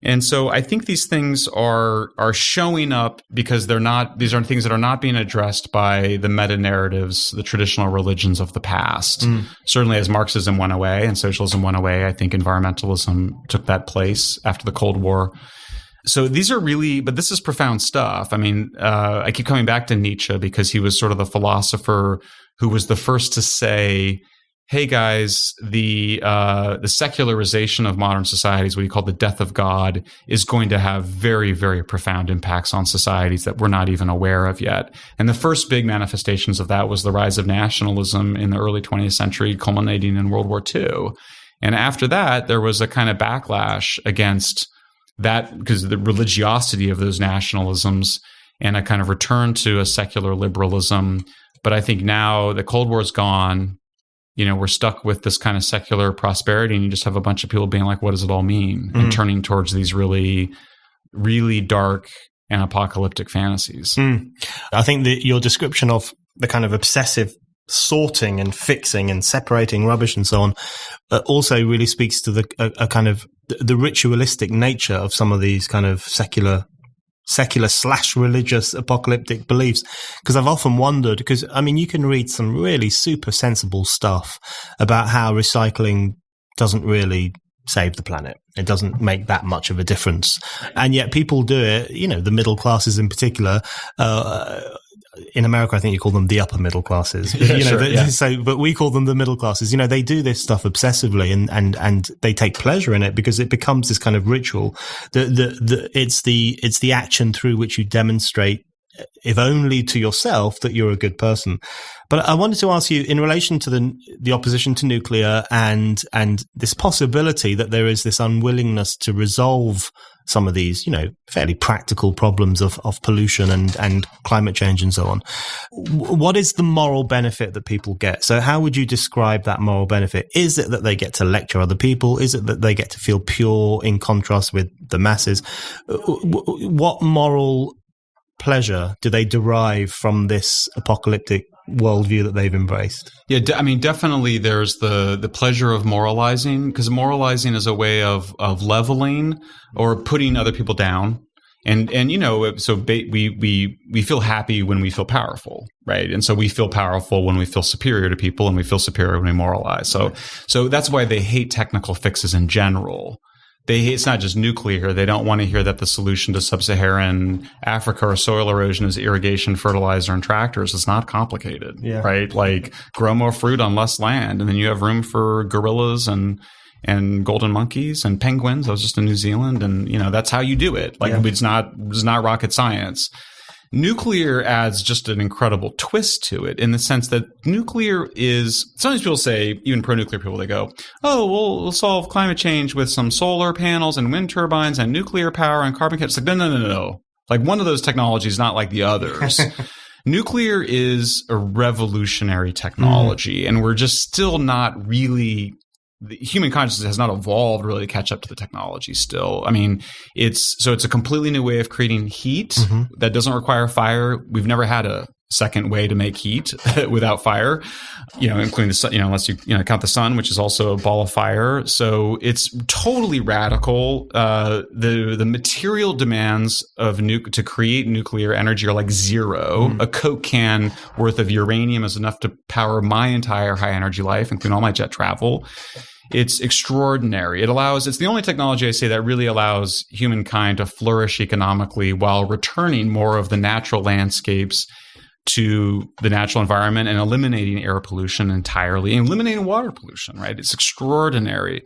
And so I think these things are showing up because these are things that are not being addressed by the meta-narratives, the traditional religions of the past. Certainly as Marxism went away and socialism went away, I think environmentalism took that place after the Cold War. So these are but this is profound stuff. I mean, I keep coming back to Nietzsche because he was sort of the philosopher who was the first to say, hey guys, the secularization of modern societies, what he called the death of God, is going to have very, very profound impacts on societies that we're not even aware of yet. And the first big manifestations of that was the rise of nationalism in the early 20th century, culminating in World War II. And after that, there was a kind of backlash against that because of the religiosity of those nationalisms and a kind of return to a secular liberalism. But I think now the Cold War is gone. We're stuck with this kind of secular prosperity, and you just have a bunch of people being like, what does it all mean? And turning towards these really, really dark and apocalyptic fantasies. I think your description of the kind of obsessive sorting and fixing and separating rubbish and so on also really speaks to a kind of the ritualistic nature of some of these kind of secular / religious apocalyptic beliefs. Because I've often wondered, because I mean, you can read some really super sensible stuff about how recycling doesn't really save the planet. It doesn't make that much of a difference. And yet people do it, the middle classes in particular. In America, I think you call them the upper middle classes. But we call them the middle classes. They do this stuff obsessively and they take pleasure in it because it becomes this kind of ritual. It's the action through which you demonstrate, if only to yourself, that you're a good person. But I wanted to ask you, in relation to the opposition to nuclear and this possibility that there is this unwillingness to resolve some of these, fairly practical problems of pollution and climate change and so on. What is the moral benefit that people get? So how would you describe that moral benefit? Is it that they get to lecture other people? Is it that they get to feel pure in contrast with the masses? What moral pleasure do they derive from this apocalyptic worldview that they've embraced. Yeah, I mean, definitely there's the pleasure of moralizing, because moralizing is a way of leveling or putting other people down. And so we feel happy when we feel powerful, right? And so we feel powerful when we feel superior to people, and we feel superior when we moralize. So that's why they hate technical fixes in general. It's not just nuclear. They don't want to hear that the solution to sub-Saharan Africa or soil erosion is irrigation, fertilizer, and tractors. It's not complicated, right? Like, grow more fruit on less land, and then you have room for gorillas and golden monkeys and penguins. I was just in New Zealand, and that's how you do it. Like, it's not rocket science. Nuclear adds just an incredible twist to it, in the sense that nuclear is, sometimes people say, even pro-nuclear people, they go, oh, we'll solve climate change with some solar panels and wind turbines and nuclear power and carbon capture. It's like, no. Like, one of those technologies is not like the others. Nuclear is a revolutionary technology, and we're just still not really, the human consciousness has not evolved really to catch up to the technology still. I mean, it's a completely new way of creating heat that doesn't require fire. We've never had a second way to make heat without fire, including the sun, unless you count the sun, which is also a ball of fire. So it's totally radical. The material demands of to create nuclear energy are like zero. A Coke can worth of uranium is enough to power my entire high energy life, including all my jet travel. It's extraordinary. It's the only technology, I say, that really allows humankind to flourish economically while returning more of the natural landscapes to the natural environment and eliminating air pollution entirely, and eliminating water pollution, right? It's extraordinary.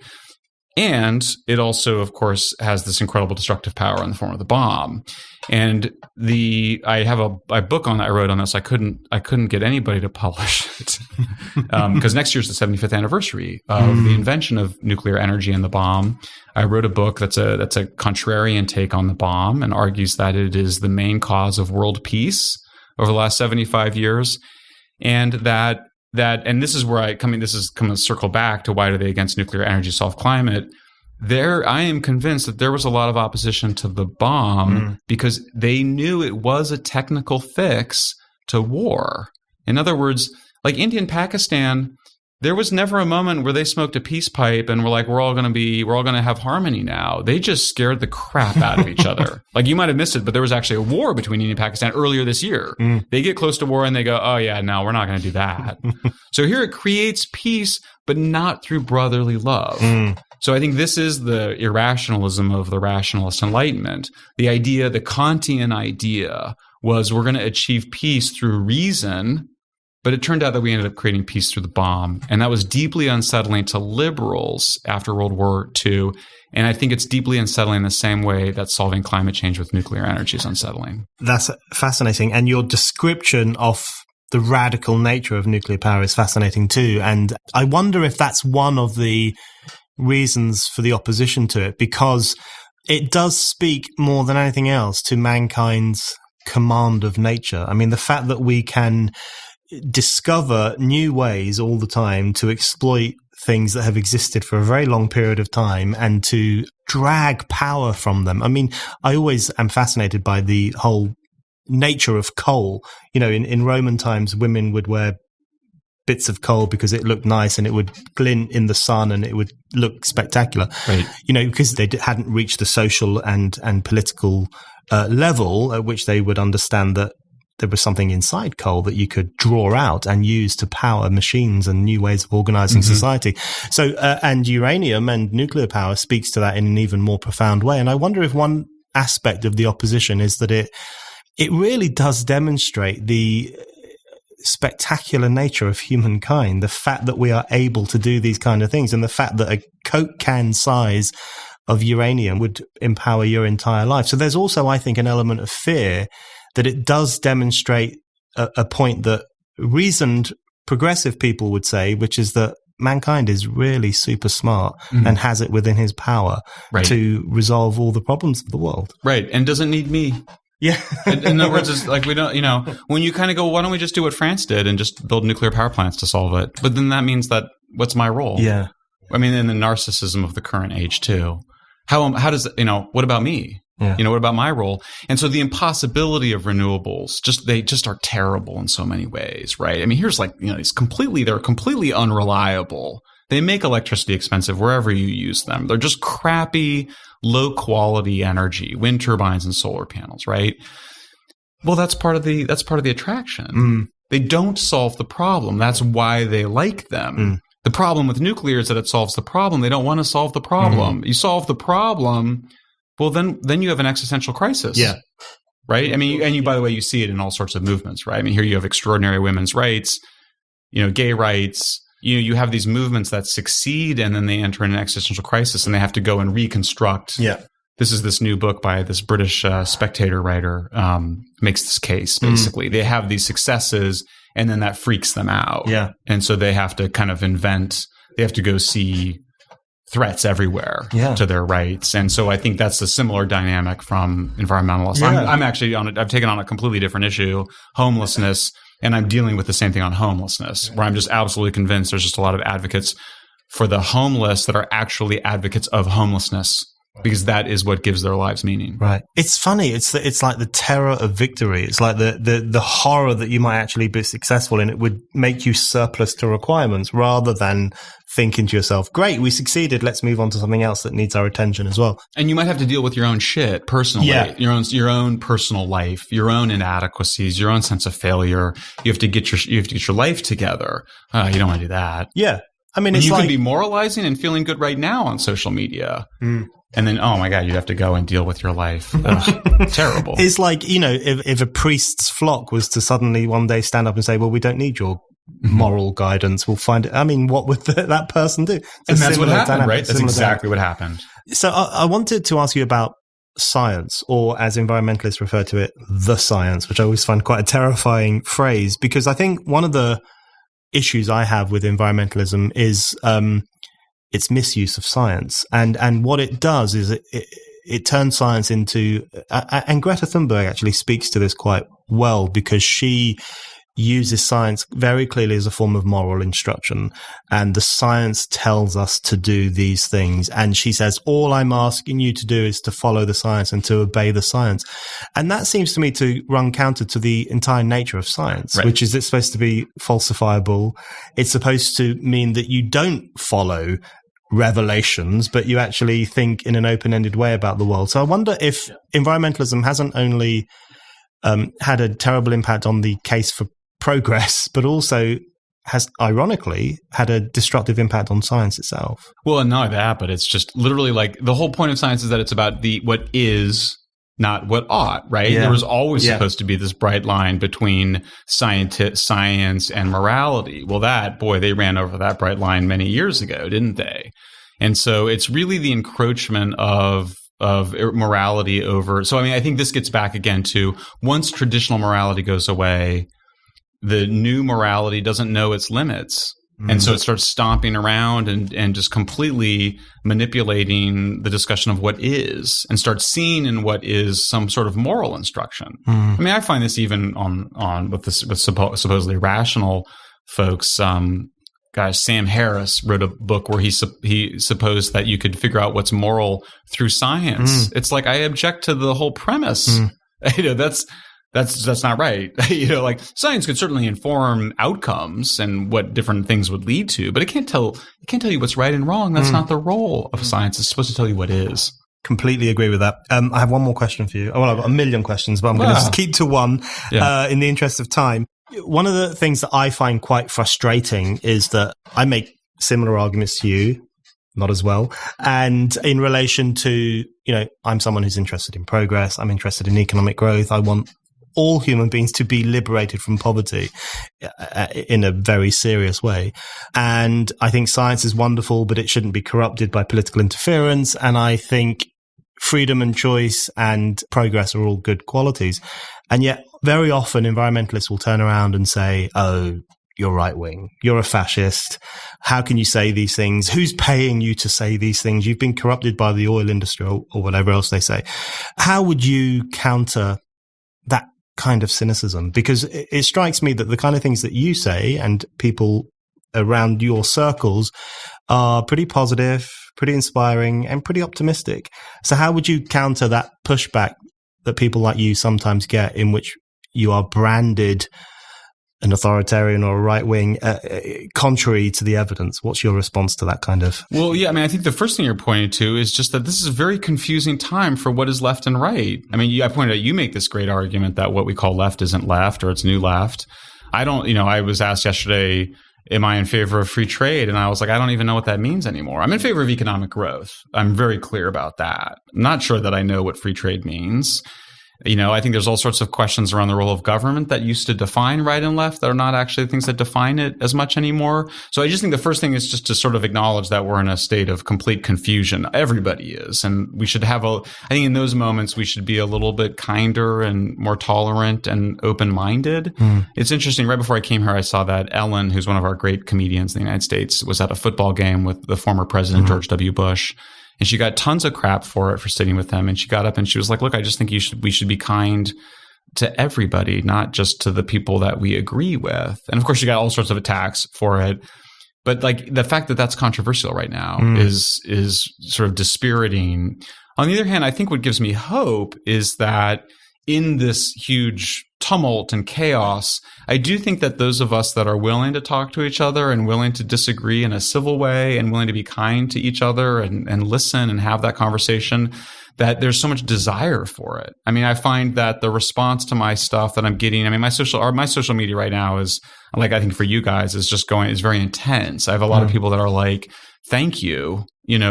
And it also, of course, has this incredible destructive power in the form of the bomb. And I have a book on that I wrote on this. I couldn't get anybody to publish it because next year's the 75th anniversary of the invention of nuclear energy and the bomb. I wrote a book that's a contrarian take on the bomb, and argues that it is the main cause of world peace over the last 75 years, and and this is where this is coming to circle back to why are they against nuclear energy to solve climate. I am convinced that there was a lot of opposition to the bomb because they knew it was a technical fix to war. In other words, like India and Pakistan, there was never a moment where they smoked a peace pipe and were like, we're all going to have harmony now. They just scared the crap out of each other. Like, you might have missed it, but there was actually a war between India and Pakistan earlier this year. They get close to war and they go, oh yeah, no, we're not going to do that. So here it creates peace, but not through brotherly love. So I think this is the irrationalism of the rationalist Enlightenment. The Kantian idea was we're going to achieve peace through reason. But it turned out that we ended up creating peace through the bomb. And that was deeply unsettling to liberals after World War II. And I think it's deeply unsettling in the same way that solving climate change with nuclear energy is unsettling. That's fascinating. And your description of the radical nature of nuclear power is fascinating too. And I wonder if that's one of the reasons for the opposition to it, because it does speak more than anything else to mankind's command of nature. I mean, the fact that we can discover new ways all the time to exploit things that have existed for a very long period of time and to drag power from them. I mean, I always am fascinated by the whole nature of coal. In Roman times, women would wear bits of coal because it looked nice and it would glint in the sun and it would look spectacular. Right. Because they hadn't reached the social and political level at which they would understand that there was something inside coal that you could draw out and use to power machines and new ways of organizing society. So, and uranium and nuclear power speaks to that in an even more profound way. And I wonder if one aspect of the opposition is that it really does demonstrate the spectacular nature of humankind, the fact that we are able to do these kind of things, and the fact that a Coke can size of uranium would empower your entire life. So there's also, I think, an element of fear that it does demonstrate a point that reasoned progressive people would say, which is that mankind is really super smart and has it within his power to resolve all the problems of the world. Right. And doesn't need me. Yeah. In other words, it's like we don't, when you kind of go, why don't we just do what France did and just build nuclear power plants to solve it? But then that means that what's my role? Yeah. I mean, in the narcissism of the current age too. How does, what about me? Yeah. What about my role? And so the impossibility of renewables, they just are terrible in so many ways, right? I mean, here's they're completely unreliable. They make electricity expensive wherever you use them. They're just crappy, low quality energy, wind turbines and solar panels, right? Well, that's part of the attraction. They don't solve the problem. That's why they like them. The problem with nuclear is that it solves the problem. They don't want to solve the problem. You solve the problem, well, then you have an existential crisis. Yeah. Right? I mean, and by the way, you see it in all sorts of movements, right? I mean, here you have extraordinary women's rights, gay rights. You have these movements that succeed and then they enter an existential crisis and they have to go and reconstruct. Yeah. This is this new book by this British Spectator writer, makes this case, basically. They have these successes and then that freaks them out. Yeah. And so they have to kind of they have to go see threats everywhere to their rights. And so I think that's a similar dynamic from environmentalists. Yeah. I'm actually I've taken on a completely different issue, homelessness, and I'm dealing with the same thing on homelessness, where I'm just absolutely convinced there's just a lot of advocates for the homeless that are actually advocates of homelessness, because that is what gives their lives meaning. Right. It's funny. It's like the terror of victory. It's like the horror that you might actually be successful in. It would make you surplus to requirements rather than thinking to yourself, great, we succeeded. Let's move on to something else that needs our attention as well. And you might have to deal with your own shit personally, your own personal life, your own inadequacies, your own sense of failure. You have to get your life together. You don't want to do that. Yeah. I mean, you can be moralizing and feeling good right now on social media. And then, oh my God, you'd have to go and deal with your life. Terrible. It's like, if a priest's flock was to suddenly one day stand up and say, well, we don't need your moral guidance. We'll find it. I mean, what would that person do? And that's what happened, right? That's exactly what happened. So I wanted to ask you about science, or as environmentalists refer to it, the science, which I always find quite a terrifying phrase, because I think one of the issues I have with environmentalism is its misuse of science, and what it does is it turns science into, and Greta Thunberg actually speaks to this quite well, because she uses science very clearly as a form of moral instruction, and the science tells us to do these things, and she says, all I'm asking you to do is to follow the science and to obey the science. And that seems to me to run counter to the entire nature of science, which is it's supposed to be falsifiable. It's supposed to mean that you don't follow revelations, but you actually think in an open-ended way about the world. So I wonder if environmentalism hasn't only had a terrible impact on the case for progress, but also has, ironically, had a destructive impact on science itself. Well, and not that, but it's just literally like the whole point of science is that it's about what is, not what ought, right? Yeah. There was always supposed to be this bright line between science and morality. Well, they ran over that bright line many years ago, didn't they? And so it's really the encroachment of morality over. So, I mean, I think this gets back again to once traditional morality goes away, the new morality doesn't know its limits. And so it starts stomping around and just completely manipulating the discussion of what is, and starts seeing in what is some sort of moral instruction. I mean, I find this even with supposedly rational folks. Sam Harris wrote a book where he supposed that you could figure out what's moral through science. It's like, I object to the whole premise. That's not right. Like science could certainly inform outcomes and what different things would lead to, but it can't tell you what's right and wrong. That's not the role of science. It's supposed to tell you what is. Completely agree with that. I have one more question for you. Well, I've got a million questions, but I'm going to just keep to one in the interest of time. One of the things that I find quite frustrating is that I make similar arguments to you, not as well. And in relation to, I'm someone who's interested in progress. I'm interested in economic growth. I want all human beings to be liberated from poverty in a very serious way. And I think science is wonderful, but it shouldn't be corrupted by political interference. And I think freedom and choice and progress are all good qualities. And yet very often environmentalists will turn around and say, oh, you're right wing. You're a fascist. How can you say these things? Who's paying you to say these things? You've been corrupted by the oil industry or whatever else they say. How would you counter that kind of cynicism? Because it strikes me that the kind of things that you say and people around your circles are pretty positive, pretty inspiring, and pretty optimistic. So how would you counter that pushback that people like you sometimes get, in which you are branded an authoritarian or a right-wing, contrary to the evidence? What's your response to that kind of? Well, yeah, I mean, I think the first thing you're pointing to is just that this is a very confusing time for what is left and right. I mean, I pointed out, you make this great argument that what we call left isn't left, or it's new left. I was asked yesterday, am I in favor of free trade? And I was like, I don't even know what that means anymore. I'm in favor of economic growth. I'm very clear about that. I'm not sure that I know what free trade means. I think there's all sorts of questions around the role of government that used to define right and left that are not actually things that define it as much anymore. So I just think the first thing is just to sort of acknowledge that we're in a state of complete confusion. Everybody is. And we should I think in those moments, we should be a little bit kinder and more tolerant and open-minded. It's interesting. Right before I came here, I saw that Ellen, who's one of our great comedians in the United States, was at a football game with the former president, George W. Bush. And she got tons of crap for it, for sitting with him. And she got up and she was like, look, I just think we should be kind to everybody, not just to the people that we agree with. And of course, she got all sorts of attacks for it. But like the fact that that's controversial right now is sort of dispiriting. On the other hand, I think what gives me hope is that in this huge tumult and chaos, I do think that those of us that are willing to talk to each other and willing to disagree in a civil way and willing to be kind to each other and listen and have that conversation, that there's so much desire for it. I mean, I find that the response to my stuff that I'm getting, I mean, my social media right now is, like, I think for you guys is very intense. I have a lot of people that are like, thank you,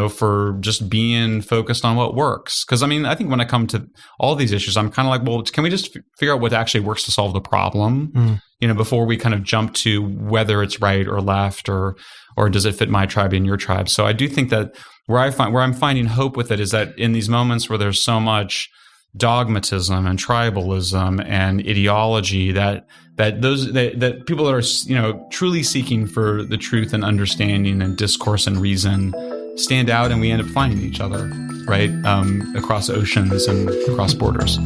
for just being focused on what works. Because, I mean, I think when I come to all these issues, I'm kind of like, well, can we just figure out what actually works to solve the problem, before we kind of jump to whether it's right or left or does it fit my tribe and your tribe? So I do think that where I'm finding hope with it is that in these moments where there's so much dogmatism and tribalism and ideology, that people that are truly seeking for the truth and understanding and discourse and reason stand out, and we end up finding each other, right, across oceans and across borders.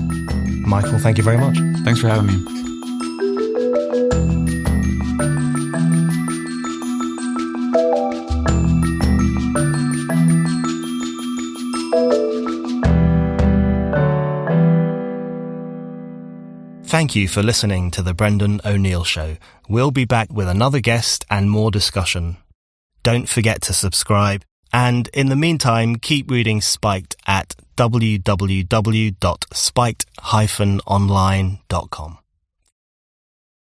Michael, thank you very much. Thanks for having me. Thank you for listening to The Brendan O'Neill Show. We'll be back with another guest and more discussion. Don't forget to subscribe. And in the meantime, keep reading Spiked at www.spiked-online.com.